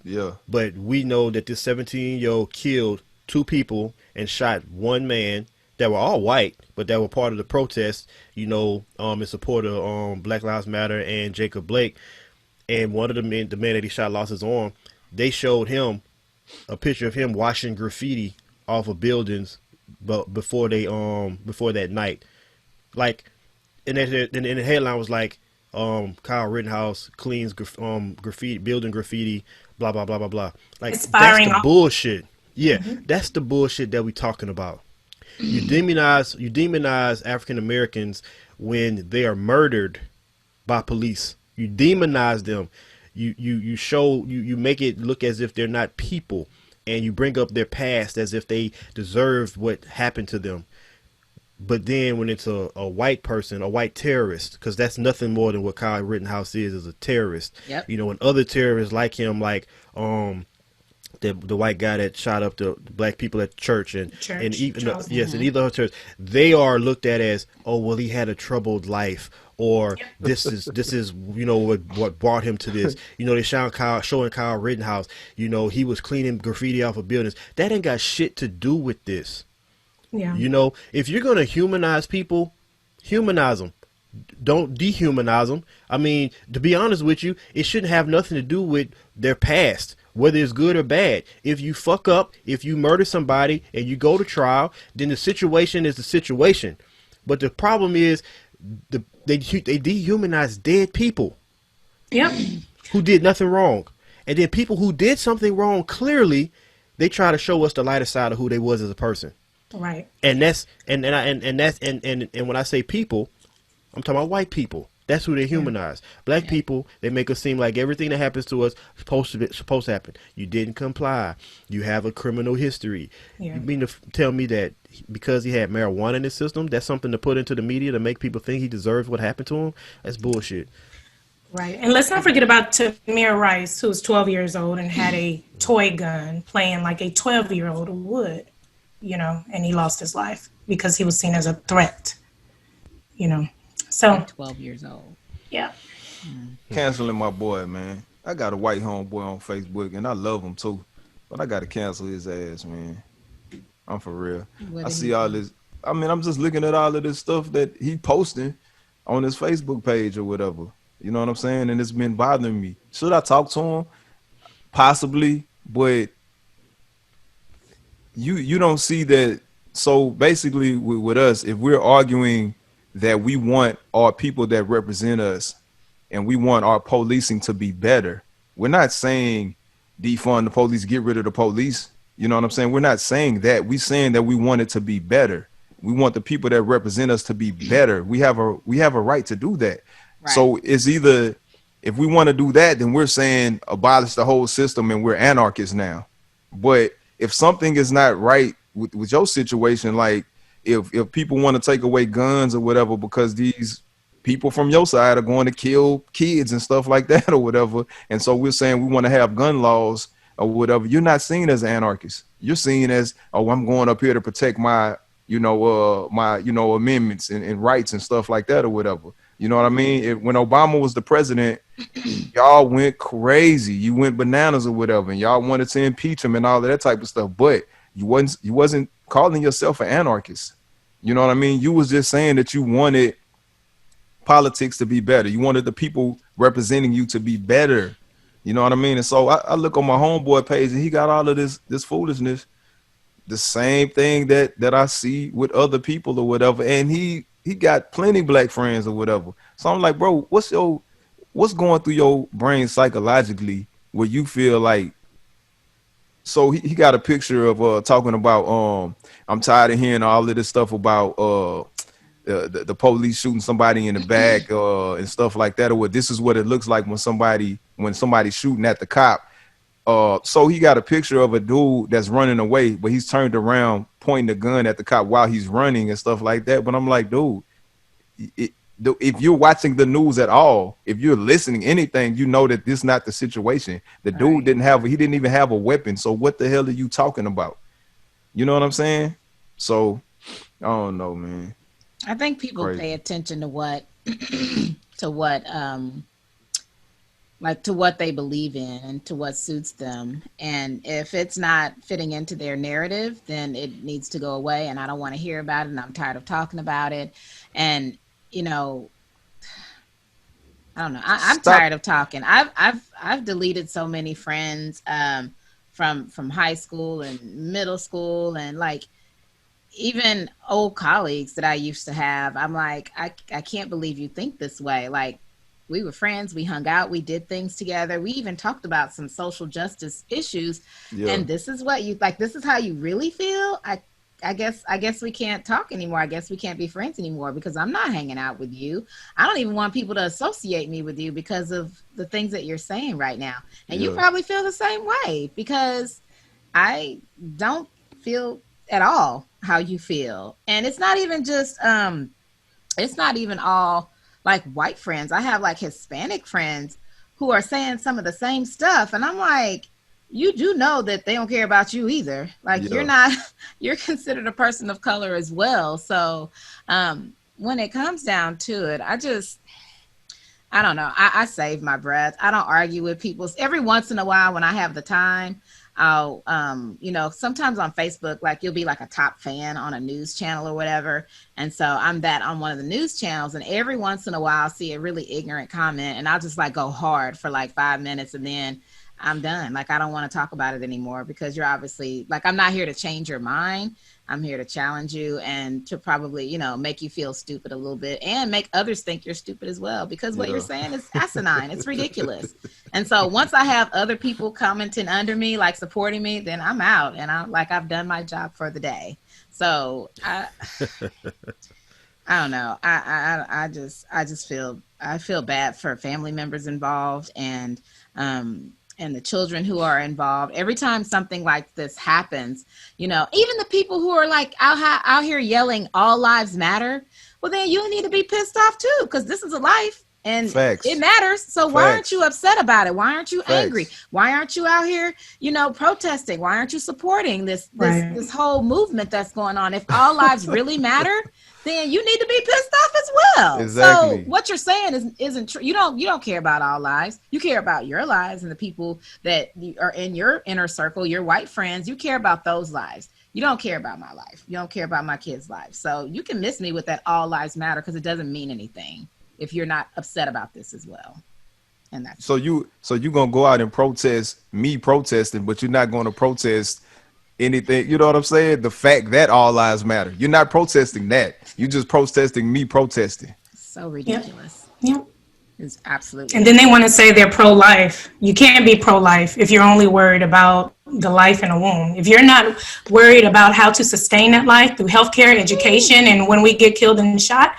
Yeah. But we know that this 17-year-old killed two people and shot one man that were all white, but that were part of the protest, you know, in support of Black Lives Matter and Jacob Blake. And one of the man that he shot lost his arm. They showed him a picture of him washing graffiti off of buildings, but before that night, like, and then the headline was like, Kyle Rittenhouse cleans graffiti, building graffiti, blah blah blah blah blah. Like, Aspiring. that's the bullshit. Yeah, that's the bullshit that we talking about. You demonize African Americans when they are murdered by police. You demonize them. You make it look as if they're not people, and you bring up their past as if they deserved what happened to them. But then when it's a white person, a white terrorist, because that's nothing more than what Kyle Rittenhouse is a terrorist. Yep. You know, and other terrorists like him, like the white guy that shot up the black people at church, and even and either church, they are looked at as, oh well, he had a troubled life, or this is you know what brought him to this. You know, they showing Kyle Rittenhouse, you know, he was cleaning graffiti off of buildings. That ain't got shit to do with this. Yeah. You know, if you're gonna humanize people, humanize them. Don't dehumanize them. I mean, to be honest with you, it shouldn't have nothing to do with their past, whether it's good or bad. If you fuck up, if you murder somebody and you go to trial, then the situation is the situation. But the problem is, they dehumanize dead people. Yep. Who did nothing wrong, and then people who did something wrong, clearly, they try to show us the lighter side of who they was as a person. Right. And that's and when I say people, I'm talking about white people. That's who they humanize. Black people, they make us seem like everything that happens to us is supposed to happen. You didn't comply. You have a criminal history. Yeah. You mean to tell me that because he had marijuana in his system, that's something to put into the media to make people think he deserves what happened to him? That's bullshit. Right. And let's not forget about Tamir Rice, who was 12 years old and had a toy gun playing like a 12-year-old would, you know, and he lost his life because he was seen as a threat, you know. So Like 12 years old. Yeah. Canceling my boy, man. I got a white homeboy on Facebook, and I love him too, but I gotta cancel his ass, man. I'm for real. I see all this. I mean, I'm just looking at all of this stuff that he posting on his Facebook page or whatever. You know what I'm saying? And it's been bothering me. Should I talk to him? Possibly, but you don't see that. So basically, with us, if we're arguing that we want our people that represent us and we want our policing to be better, we're not saying defund the police, get rid of the police. You know what I'm saying? We're not saying that. We're saying that we want it to be better. We want the people that represent us to be better. We have a right to do that. Right. So it's either, if we want to do that, then we're saying abolish the whole system and we're anarchists now. But if something is not right with your situation, like if people want to take away guns or whatever because these people from your side are going to kill kids and stuff like that or whatever, and so we're saying we want to have gun laws or whatever, you're not seen as an anarchist. You're seen as, oh, I'm going up here to protect my amendments and rights and stuff like that or whatever. You know what I mean? When Obama was the president, y'all went crazy. You went bananas or whatever, and y'all wanted to impeach him and all of that type of stuff. But you wasn't calling yourself an anarchist. You know what I mean? You was just saying that you wanted politics to be better. You wanted the people representing you to be better. You know what I mean? And so I look on my homeboy page, and he got all of this foolishness, the same thing that I see with other people or whatever. And he got plenty black friends or whatever. So I'm like, bro, what's going through your brain psychologically where you feel like So he got a picture of talking about I'm tired of hearing all of this stuff about the police shooting somebody in the back and stuff like that, or what this is what it looks like when somebody's shooting at the cop. So he got a picture of a dude that's running away, but he's turned around pointing the gun at the cop while he's running and stuff like that. But I'm like, dude, if you're watching the news at all, if you're listening anything, you know that this is not the situation. The dude didn't even have a weapon. So what the hell are you talking about? You know what I'm saying? So I don't know, man. I think people pay attention to what to what like to what they believe in and to what suits them. And if it's not fitting into their narrative, then it needs to go away. And I don't want to hear about it. And I'm tired of talking about it. And, you know, I don't know. I'm tired of talking. I've deleted so many friends from high school and middle school, and like even old colleagues that I used to have. I'm like, I can't believe you think this way. Like, we were friends, we hung out, we did things together, we even talked about some social justice issues. And this is what you like, this is how you really feel. I guess we can't talk anymore. I guess we can't be friends anymore because I'm not hanging out with you. I don't even want people to associate me with you because of the things that you're saying right now. And you probably feel the same way, because I don't feel at all how you feel. And it's not even just it's not even all like white friends. I have like Hispanic friends who are saying some of the same stuff, and I'm like, you do know that they don't care about you either. Like, you're considered a person of color as well. So when it comes down to it, I don't know. I save my breath. I don't argue with people. Every once in a while when I have the time, I'll, you know, sometimes on Facebook, like you'll be like a top fan on a news channel or whatever. And so I'm that on one of the news channels, and every once in a while I'll see a really ignorant comment, and I'll just like go hard for like 5 minutes, and then I'm done. Like, I don't want to talk about it anymore, because you're obviously like, I'm not here to change your mind. I'm here to challenge you and to probably, you know, make you feel stupid a little bit and make others think you're stupid as well, because what you're saying is asinine. It's ridiculous. And so once I have other people commenting under me, like supporting me, then I'm out, and I've done my job for the day. So I don't know. I just feel bad for family members involved, and the children who are involved. Every time something like this happens, you know, even the people who are like out here yelling all lives matter, well, then you need to be pissed off too, because this is a life and it matters. So why aren't you upset about it? Why aren't you angry? Why aren't you out here, you know, protesting? Why aren't you supporting this whole movement that's going on? If all lives really matter, then you need to be pissed off as well. Exactly. So what you're saying isn't true. You don't care about all lives. You care about your lives and the people that are in your inner circle, your white friends. You care about those lives. You don't care about my life. You don't care about my kids' lives. So you can miss me with that all lives matter, because it doesn't mean anything if you're not upset about this as well. And that's so you gonna go out and protest me protesting, but you're not going to protest anything. You know what I'm saying? The fact that all lives matter. You're not protesting that. You're just protesting me protesting. So ridiculous. Yep. It's absolutely. And then they want to say they're pro-life. You can't be pro-life if you're only worried about the life in a womb. If you're not worried about how to sustain that life through healthcare, education, and when we get killed and shot,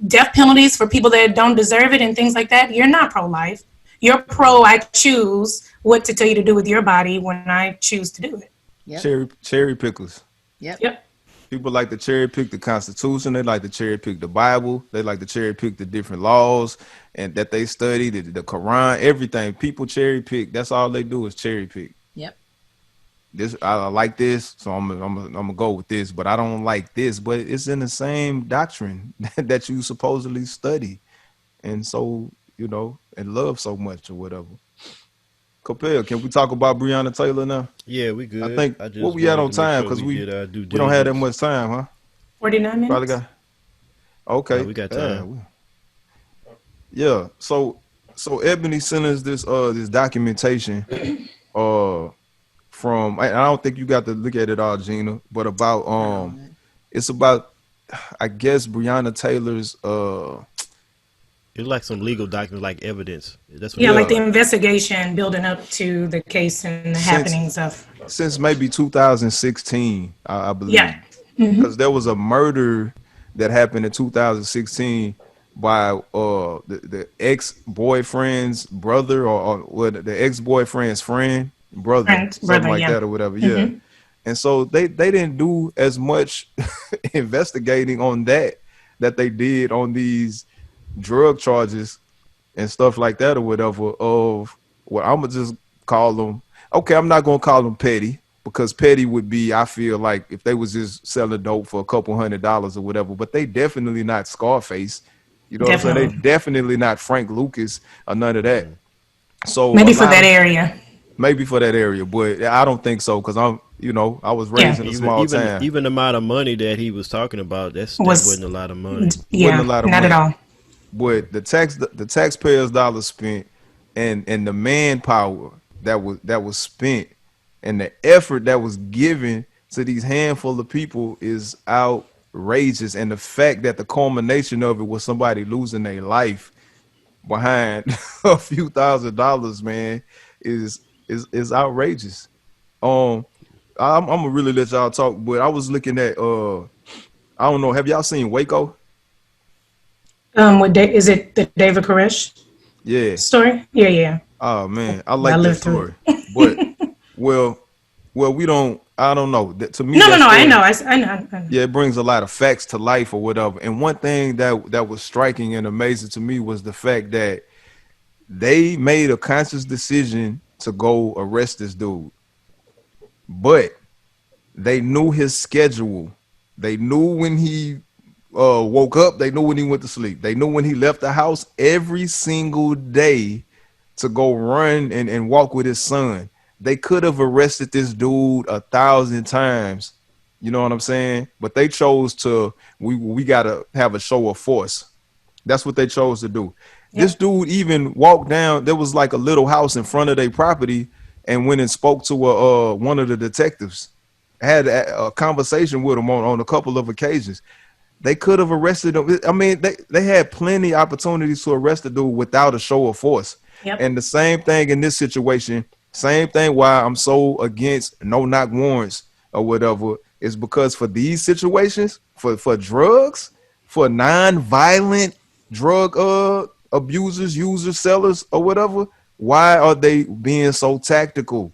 death penalties for people that don't deserve it and things like that, you're not pro-life. You're pro, I choose what to tell you to do with your body when I choose to do it. Yep. Cherry pickers. Yep. People like to cherry pick the Constitution. They like to cherry pick the Bible. They like to cherry pick the different laws and that they study, the Quran, everything. People cherry pick. That's all they do is cherry pick. Yep. This I like this, so I'm gonna go with this, but I don't like this. But it's in the same doctrine that you supposedly study, and so you know, and love so much or whatever. Capel, can we talk about Breonna Taylor now? Yeah, we good. I think what we had on time, because we don't have that much time, huh? 49 minutes. Probably got. Okay, yeah, we got time. Yeah, so Ebony sent us this documentation from, I don't think you got to look at it all, Gina, but about it's about, I guess, Breonna Taylor's It's like some legal documents, like evidence. That's what Yeah, it like the is. investigation building up to the case and the since happenings of. since maybe 2016, I Yeah. believe, because there was a murder that happened in 2016 by the ex boyfriend's brother, or what, the ex boyfriend's friend brother, Friend, something brother, like yeah. that or whatever. Yeah, and so they didn't do as much investigating on that they did on these drug charges and stuff like that or whatever. Of what I'm gonna just call them. Okay, I'm not gonna call them petty, because petty would be, I feel like, if they was just selling dope for a couple $100s or whatever. But they definitely not Scarface. You know what I'm saying? They Definitely. definitely not Frank Lucas or none of that. So a Maybe for lot that of, area. maybe for that area, but I don't think so, because I was Yeah. raised in a Even small even town. even the amount of money that he was talking about, that Was, wasn't a lot of money. Wasn't a yeah, lot of not at money. all. But the taxpayers' dollars spent, and the manpower that was spent, and the effort that was given to these handful of people is outrageous. And the fact that the culmination of it was somebody losing their life behind a few $1,000s, man, is outrageous. Um, I'm gonna really let y'all talk, but I was looking at I don't know, have y'all seen Waco? Is it the David Koresh Yeah. story? Yeah, yeah. Oh man, I Yeah, I like that lived through story. But it. well, we don't. I don't know. To me, No, no, that no. I story, know. I know. I know. yeah, it brings a lot of facts to life or whatever. And one thing that was striking and amazing to me was the fact that they made a conscious decision to go arrest this dude, but they knew his schedule. They knew when he woke up. They knew when he went to sleep. They knew when he left the house every single day to go run and walk with his son. They could have arrested this dude 1,000 times. You know what I'm saying? But they chose to, we gotta have a show of force. That's what they chose to do. This Yep. dude even walked down. There was like a little house in front of their property, and went and spoke to one of the detectives. Had a conversation with him on a couple of occasions. They could have arrested him. I mean, they had plenty of opportunities to arrest the dude without a show of force. Yep. And the same thing in this situation, same thing why I'm so against no knock warrants or whatever, is because for these situations, for drugs, for non-violent drug abusers, users, sellers, or whatever, why are they being so tactical?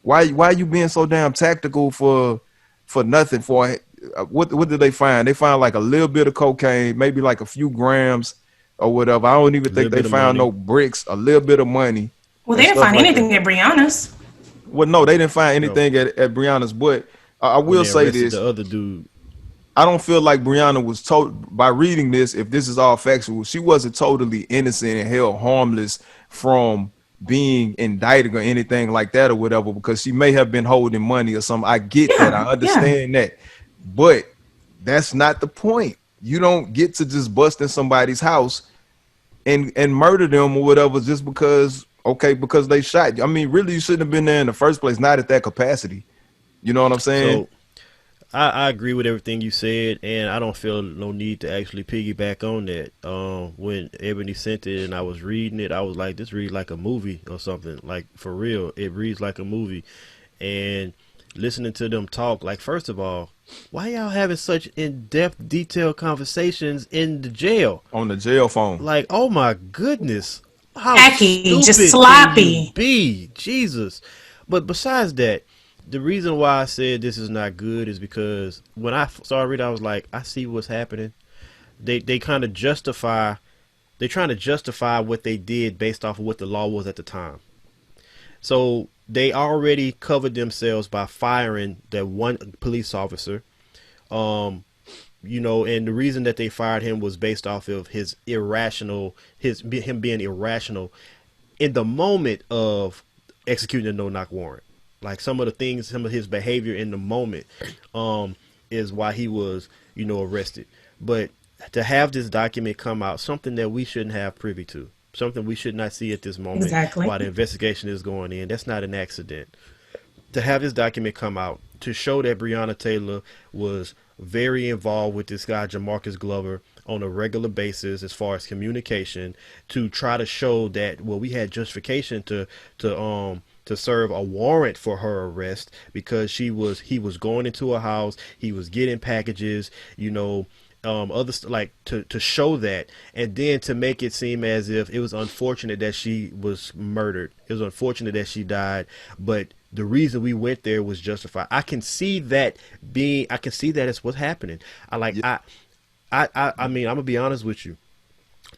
Why are you being so damn tactical for nothing? For what did they find? They found like a little bit of cocaine, maybe like a few grams or whatever. I don't even A think little they bit of found money. no bricks, a little bit of money Well, they and didn't stuff find like that. anything at Brianna's. Well, no, they didn't find No, anything at Brianna's, but I when will they say arrested this. the other dude. I don't feel like Breonna was told, by reading this, if this is all factual, she wasn't totally innocent and held harmless from being indicted or anything like that or whatever, because she may have been holding money or something. I get that. I Yeah, yeah. understand that. But that's not the point. You don't get to just bust in somebody's house and murder them or whatever just because they shot you. I mean, really, you shouldn't have been there in the first place, not at that capacity. You know what I'm saying? So I agree with everything you said, and I don't feel no need to actually piggyback on that. When Ebony sent it and I was reading it, I was like, this reads like a movie or something. Like, for real, it reads like a movie. And listening to them talk, like, first of all, why y'all having such in-depth, detailed conversations in the jail? On the jail phone. Like, oh my goodness, how Tacky, just stupid can you sloppy. be? Jesus. But besides that, the reason why I said this is not good is because when I started reading, I was like, I see what's happening. They kind of justify, they're trying to justify what they did based off of what the law was at the time. So they already covered themselves by firing that one police officer. And the reason that they fired him was based off of him being irrational in the moment of executing a no knock warrant. Like some of his behavior in the moment, is why he was, arrested. But to have this document come out, something that we shouldn't have privy to, something we should not see at this moment Exactly. while the investigation is going in, that's not an accident. To have this document come out to show that Breonna Taylor was very involved with this guy Jamarcus Glover, on a regular basis as far as communication to try to show that, well, we had justification to serve a warrant for her arrest because he was going into a house, he was getting packages, others, like to show that, and then to make it seem as if it was unfortunate that she was murdered. It was unfortunate that she died, but the reason we went there was justified. I can see that as what's happening. I mean, I'm gonna be honest with you.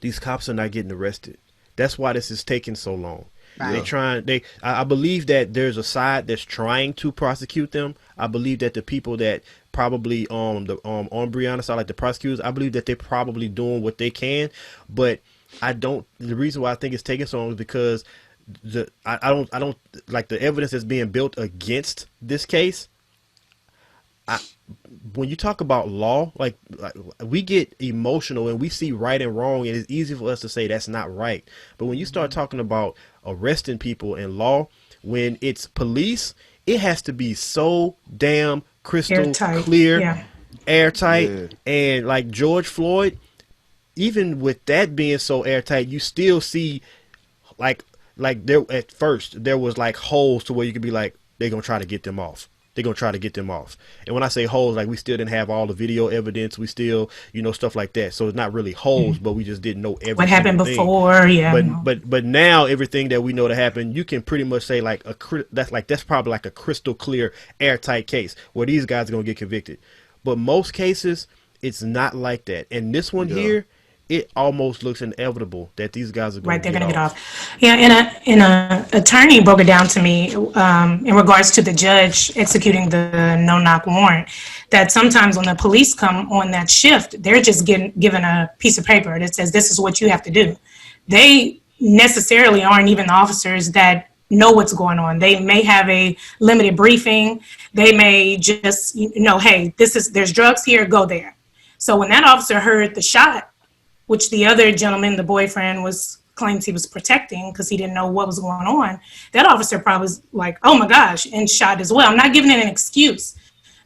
These cops are not getting arrested. That's why this is taking so long. Right. I believe that there's a side that's trying to prosecute them. I believe that the people that probably on Breonna side, like the prosecutors, I believe that they're probably doing what they can. But the reason why I think it's taking so long is because I don't like the evidence that's being built against this case. When you talk about law, like we get emotional and we see right and wrong, and it's easy for us to say that's not right. But when you start talking about arresting people in law, when it's police, it has to be so damn crystal airtight. Clear, airtight. And like George Floyd, even with that being so airtight, you still see like there at first there was like holes to where you could be like, they're gonna try to get them off. They're going to try to get them off. And when I say holes, like we still didn't have all the video evidence. We still, stuff like that. So it's not really holes, but we just didn't know everything. What happened before, yeah. But now everything that we know that happened, you can pretty much say like that's probably like a crystal clear, airtight case where these guys are going to get convicted. But most cases, it's not like that. And this one here, it almost looks inevitable that these guys are going to get off. Yeah, and a attorney broke it down to me in regards to the judge executing the no-knock warrant, that sometimes when the police come on that shift, they're just given a piece of paper that says this is what you have to do. They necessarily aren't even the officers that know what's going on. They may have a limited briefing. They may just, hey, there's drugs here, go there. So when that officer heard the shot, which the other gentleman, the boyfriend, claims he was protecting because he didn't know what was going on, that officer probably was like, oh my gosh, and shot as well. I'm not giving it an excuse,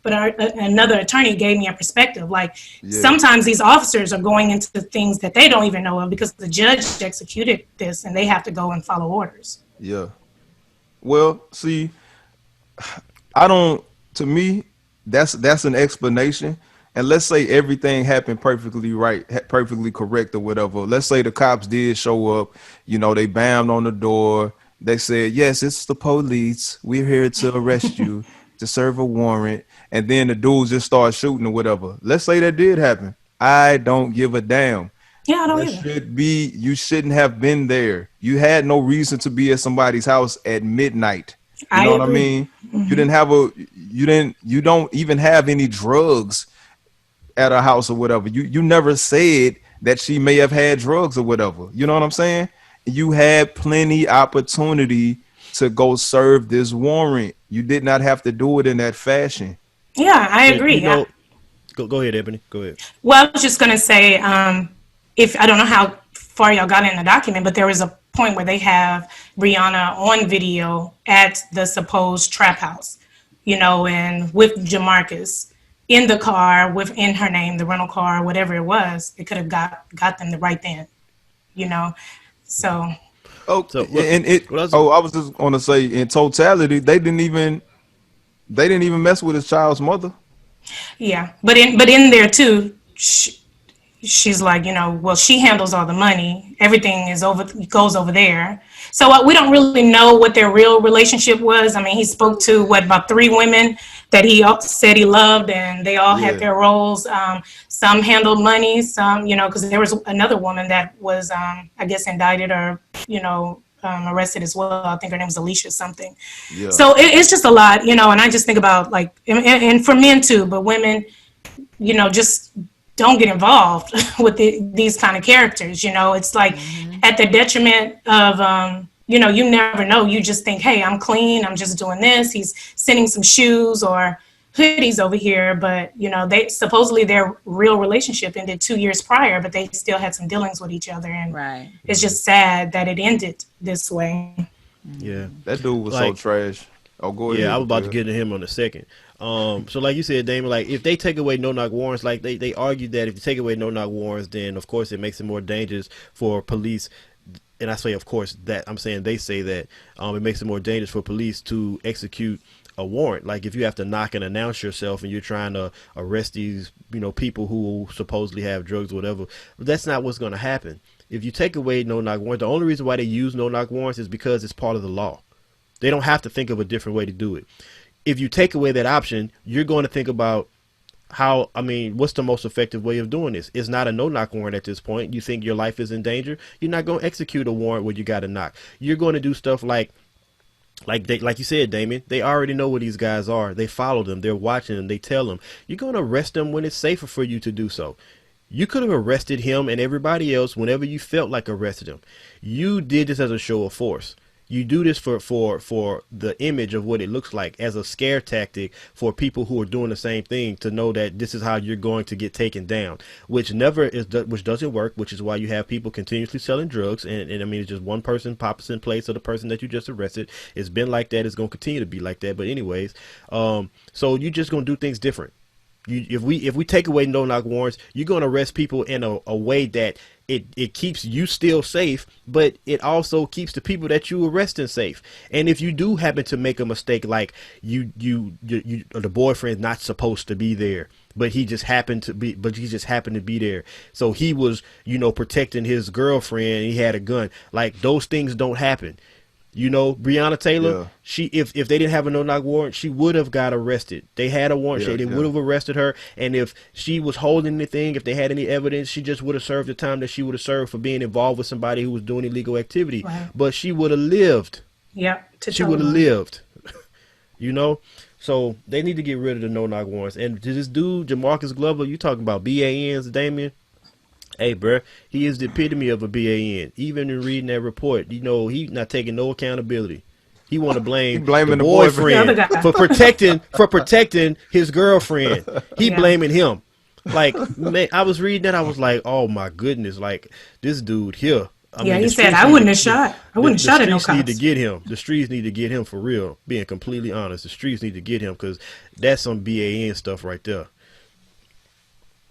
but another attorney gave me a perspective. Like sometimes these officers are going into things that they don't even know of because the judge executed this and they have to go and follow orders. Yeah. Well, see, to me, that's an explanation. And let's say everything happened perfectly right, perfectly correct or whatever. Let's say the cops did show up, they banged on the door. They said, yes, it's the police. We're here to arrest you, to serve a warrant. And then the dudes just start shooting or whatever. Let's say that did happen. I don't give a damn. Yeah, I don't either. You shouldn't have been there. You had no reason to be at somebody's house at midnight. You know what I mean? Mm-hmm. You don't even have any drugs at her house or whatever. You never said that she may have had drugs or whatever. You know what I'm saying? You had plenty opportunity to go serve this warrant. You did not have to do it in that fashion. Yeah, I agree. Go ahead, Ebony. Go ahead. Well, I was just going to say, if I don't know how far y'all got in the document, but there was a point where they have Breonna on video at the supposed trap house, and with Jamarcus in the car within her name, the rental car, whatever it was, it could have got them right then, So. Oh, so I was just going to say, in totality, they didn't even mess with his child's mother. Yeah, but in there too, she's like, well, she handles all the money. Everything goes over there. So we don't really know what their real relationship was. I mean, he spoke to about 3 women that he said he loved, and they all had their roles. Some handled money, some, because there was another woman that was, I guess, indicted or, arrested as well. I think her name was Alicia something. Yeah. So it's just a lot, and I just think about and for men too, but women, just don't get involved with these kind of characters. It's like at the detriment of, you never know. You just think, hey, I'm clean. I'm just doing this. He's sending some shoes or hoodies over here. But, they supposedly their real relationship ended 2 years prior, but they still had some dealings with each other. And it's just sad that it ended this way. Yeah. That dude was so trash. Oh, go Yeah, ahead. I was about to Mateo. get to him on a second. So like you said, Damon, like if they take away no knock warrants, like they argue that if you take away no knock warrants, then of course it makes it more dangerous for police. And I say, of course, that I'm saying they say that it makes it more dangerous for police to execute a warrant. Like if you have to knock and announce yourself and you're trying to arrest these, people who supposedly have drugs or whatever, but that's not what's going to happen. If you take away no knock warrants, the only reason why they use no knock warrants is because it's part of the law. They don't have to think of a different way to do it. If you take away that option, you're going to think about what's the most effective way of doing this? It's not a no-knock warrant at this point. You think your life is in danger, you're not going to execute a warrant where you got to knock. You're going to do stuff like you said, Damien, they already know where these guys are. They follow them. They're watching them. They tell them. You're going to arrest them when it's safer for you to do so. You could have arrested him and everybody else whenever you felt like arresting him. You did this as a show of force. You do this for the image of what it looks like as a scare tactic for people who are doing the same thing, to know that this is how you're going to get taken down, which doesn't work, which is why you have people continuously selling drugs. And I mean, it's just one person pops in place of the person that you just arrested. It's been like that. It's going to continue to be like that. But anyways, so you're just going to do things different. If we take away no knock warrants, you're going to arrest people in a way that it keeps you still safe, but it also keeps the people that you arresting safe. And if you do happen to make a mistake, like the boyfriend's not supposed to be there, but he just happened to be there, so he was protecting his girlfriend, and he had a gun. Like, those things don't happen. Breonna Taylor, yeah. If they didn't have a no-knock warrant, she would have got arrested. They had a warrant. They would have arrested her. And if she was holding anything, if they had any evidence, she just would have served the time that she would have served for being involved with somebody who was doing illegal activity. Right. But she would have lived. Yeah. She would have lived. So they need to get rid of the no-knock warrants. And to this dude, Jamarcus Glover, you talking about BANs, Damien? Hey, bro, he is the epitome of a BAN. Even in reading that report, he not taking no accountability. He want to blame the boyfriend for protecting his girlfriend. He blaming him. Like, man, I was reading that, I was like, oh my goodness, like this dude here. He said, I wouldn't have shot. I wouldn't have shot at no cops. The streets need to get him. The streets need to get him, for real. Being completely honest, the streets need to get him, because that's some BAN stuff right there.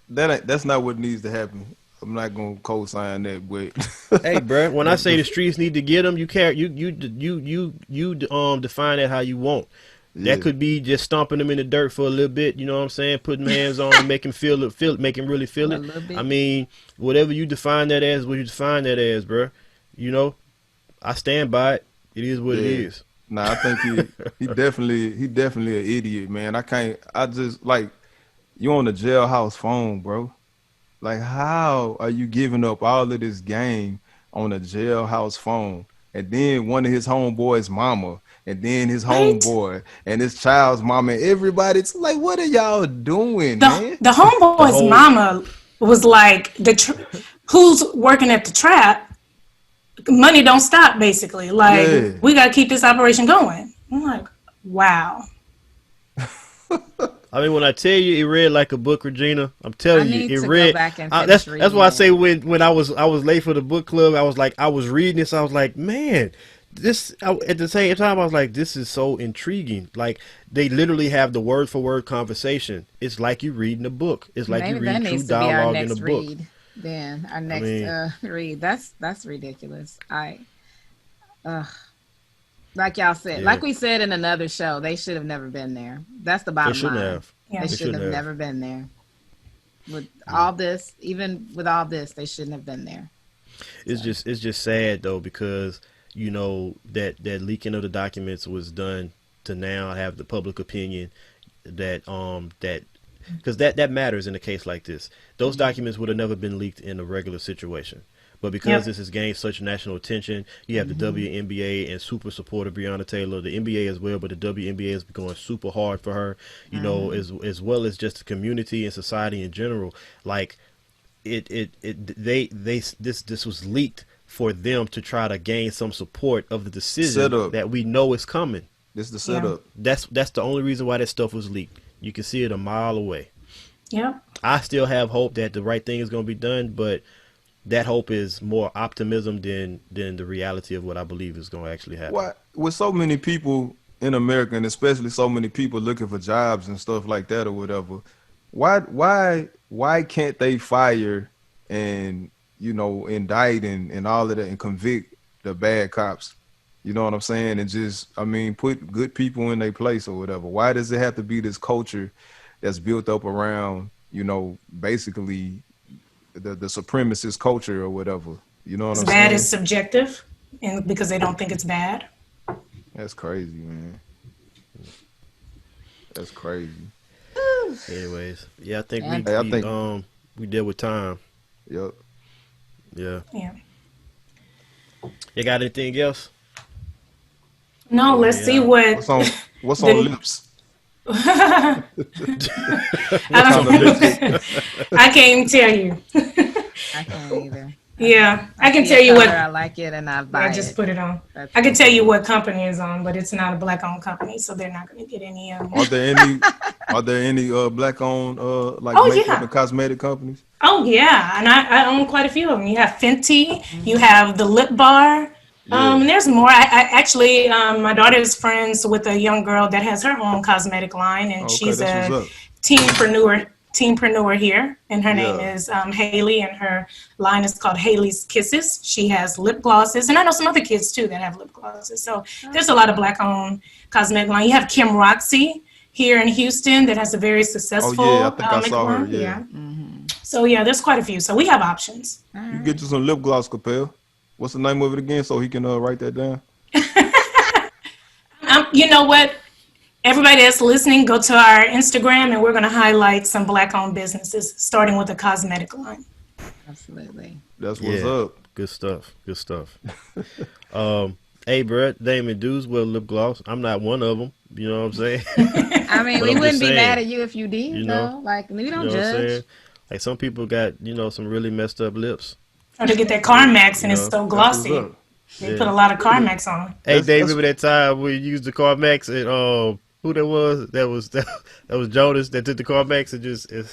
That's not what needs to happen. I'm not gonna co-sign that, but hey, bro, when I say the streets need to get them, you define that how you want. Yeah. That could be just stomping them in the dirt for a little bit. You know what I'm saying? Putting hands on them, make him make him really feel it. I mean, whatever you define that as, what you define that as, bro. I stand by it. It is what it is. Nah, I think he definitely an idiot, man. I just, like, you on the jailhouse phone, bro. Like, how are you giving up all of this game on a jailhouse phone? And then one of his homeboys' mama, and then his homeboy, and his child's mama, and everybody. It's like, what are y'all doing, man? The homeboy's mama was like, who's working at the trap? Money don't stop, basically. Like, we got to keep this operation going. I'm like, wow. I mean, when I tell you it read like a book, Regina, I'm telling you, it read. That's why I say when I was late for the book club, I was reading this, I was like, man, at the same time, I was like, this is so intriguing. Like, they literally have the word for word conversation. It's like you reading a book. It's like you read true dialogue in a book. Then our next read. That's ridiculous. Like y'all said, like we said in another show, they should have never been there. That's the bottom line. They should have never been there. With all this, even with all this, they shouldn't have been there. It's just sad though, because that leaking of the documents was done to now have the public opinion that because that matters in a case like this. Those documents would have never been leaked in a regular situation. But because this has gained such national attention, you have the WNBA and super supportive Breonna Taylor, the NBA as well, but the WNBA is going super hard for her, as well as just the community and society in general. Like, this was leaked for them to try to gain some support of the decision that we know is coming. This is the setup. That's the only reason why that stuff was leaked. You can see it a mile away. Yeah. I still have hope that the right thing is going to be done, but that hope is more optimism than the reality of what I believe is going to actually happen. Why, with so many people in America, and especially so many people looking for jobs and stuff like that or whatever, why can't they fire and, you know, indict and all of that and convict the bad cops? You know what I'm saying? And just, I mean, put good people in their place or whatever. Why does it have to be this culture that's built up around, you know, basically the supremacist culture or whatever? You know what I'm saying? Bad is subjective, and because they don't think it's bad. That's crazy, man. That's crazy. Anyways, yeah, I think we deal with time. Yep. Yeah. Yeah. You got anything else? No, let's see what. What's on lips? I can't even tell you. I can't either. Yeah, I can tell you what. I like it, and I buy it. I just put it on. I can tell you what company is on, but it's not a black-owned company, so they're not going to get any. Are there any black-owned makeup and cosmetic companies? Oh yeah, and I own quite a few of them. You have Fenty, you have the Lip Bar. And there's more. I actually, my daughter is friends with a young girl that has her own cosmetic line, and she's a teenpreneur here, and her name is Haley, and her line is called Haley's Kisses. She has lip glosses, and I know some other kids too that have lip glosses. So there's a lot of black-owned cosmetic line. You have Kim Roxy here in Houston that has a very successful. Oh yeah, I think I saw her. Yeah. Mm-hmm. So yeah, there's quite a few. So we have options. You get you some lip gloss, Capel. What's the name of it again, so he can write that down? You know what? Everybody that's listening, go to our Instagram, and we're going to highlight some black-owned businesses, starting with a cosmetic line. Absolutely. That's what's up. Good stuff. Good stuff. Hey, bro, Damon dudes wear lip gloss. I'm not one of them. You know what I'm saying? I mean, we wouldn't be mad at you if you did. You know, like we don't judge. Like some people got some really messed up lips. Or to get that Carmex and it's so glossy. They put a lot of Carmex on. Hey, Dave, remember that time we used the Carmex and who that was? That was Jonas that took the Carmex and just. You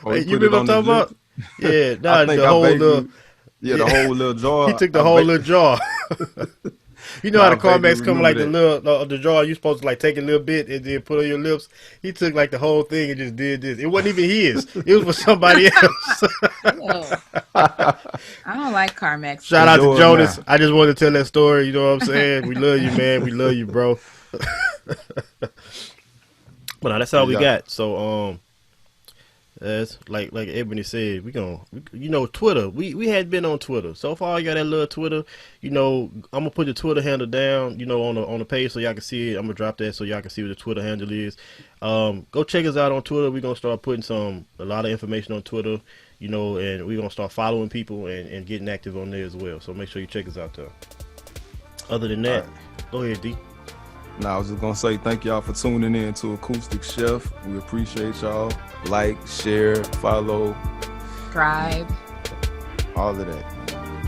remember what I'm talking about? Yeah, the whole little jar. He took the whole little jar. You know how the Carmex come like the jar you supposed to like take a little bit and then put on your lips. He took like the whole thing and just did this. It wasn't even his. It was for somebody else. I don't like Carmex. Shout out to Jonas. I just wanted to tell that story. You know what I'm saying? We love you, man. We love you, bro. But no, that's all we got. So as like Ebony said, we Twitter. We had been on Twitter. So far you got that little Twitter. I'm gonna put the Twitter handle down, on the page so y'all can see it. I'm gonna drop that so y'all can see what the Twitter handle is. Go check us out on Twitter. We're gonna start putting a lot of information on Twitter, and we're gonna start following people and getting active on there as well. So make sure you check us out there. Other than that, go ahead, D. No, I was just gonna say thank y'all for tuning in to Acoustic Chef. We appreciate y'all. Like, share, follow, subscribe, all of that.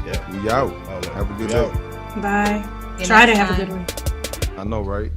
Yeah, we out. Have a good day. Bye. Try to have a good week. I know, right?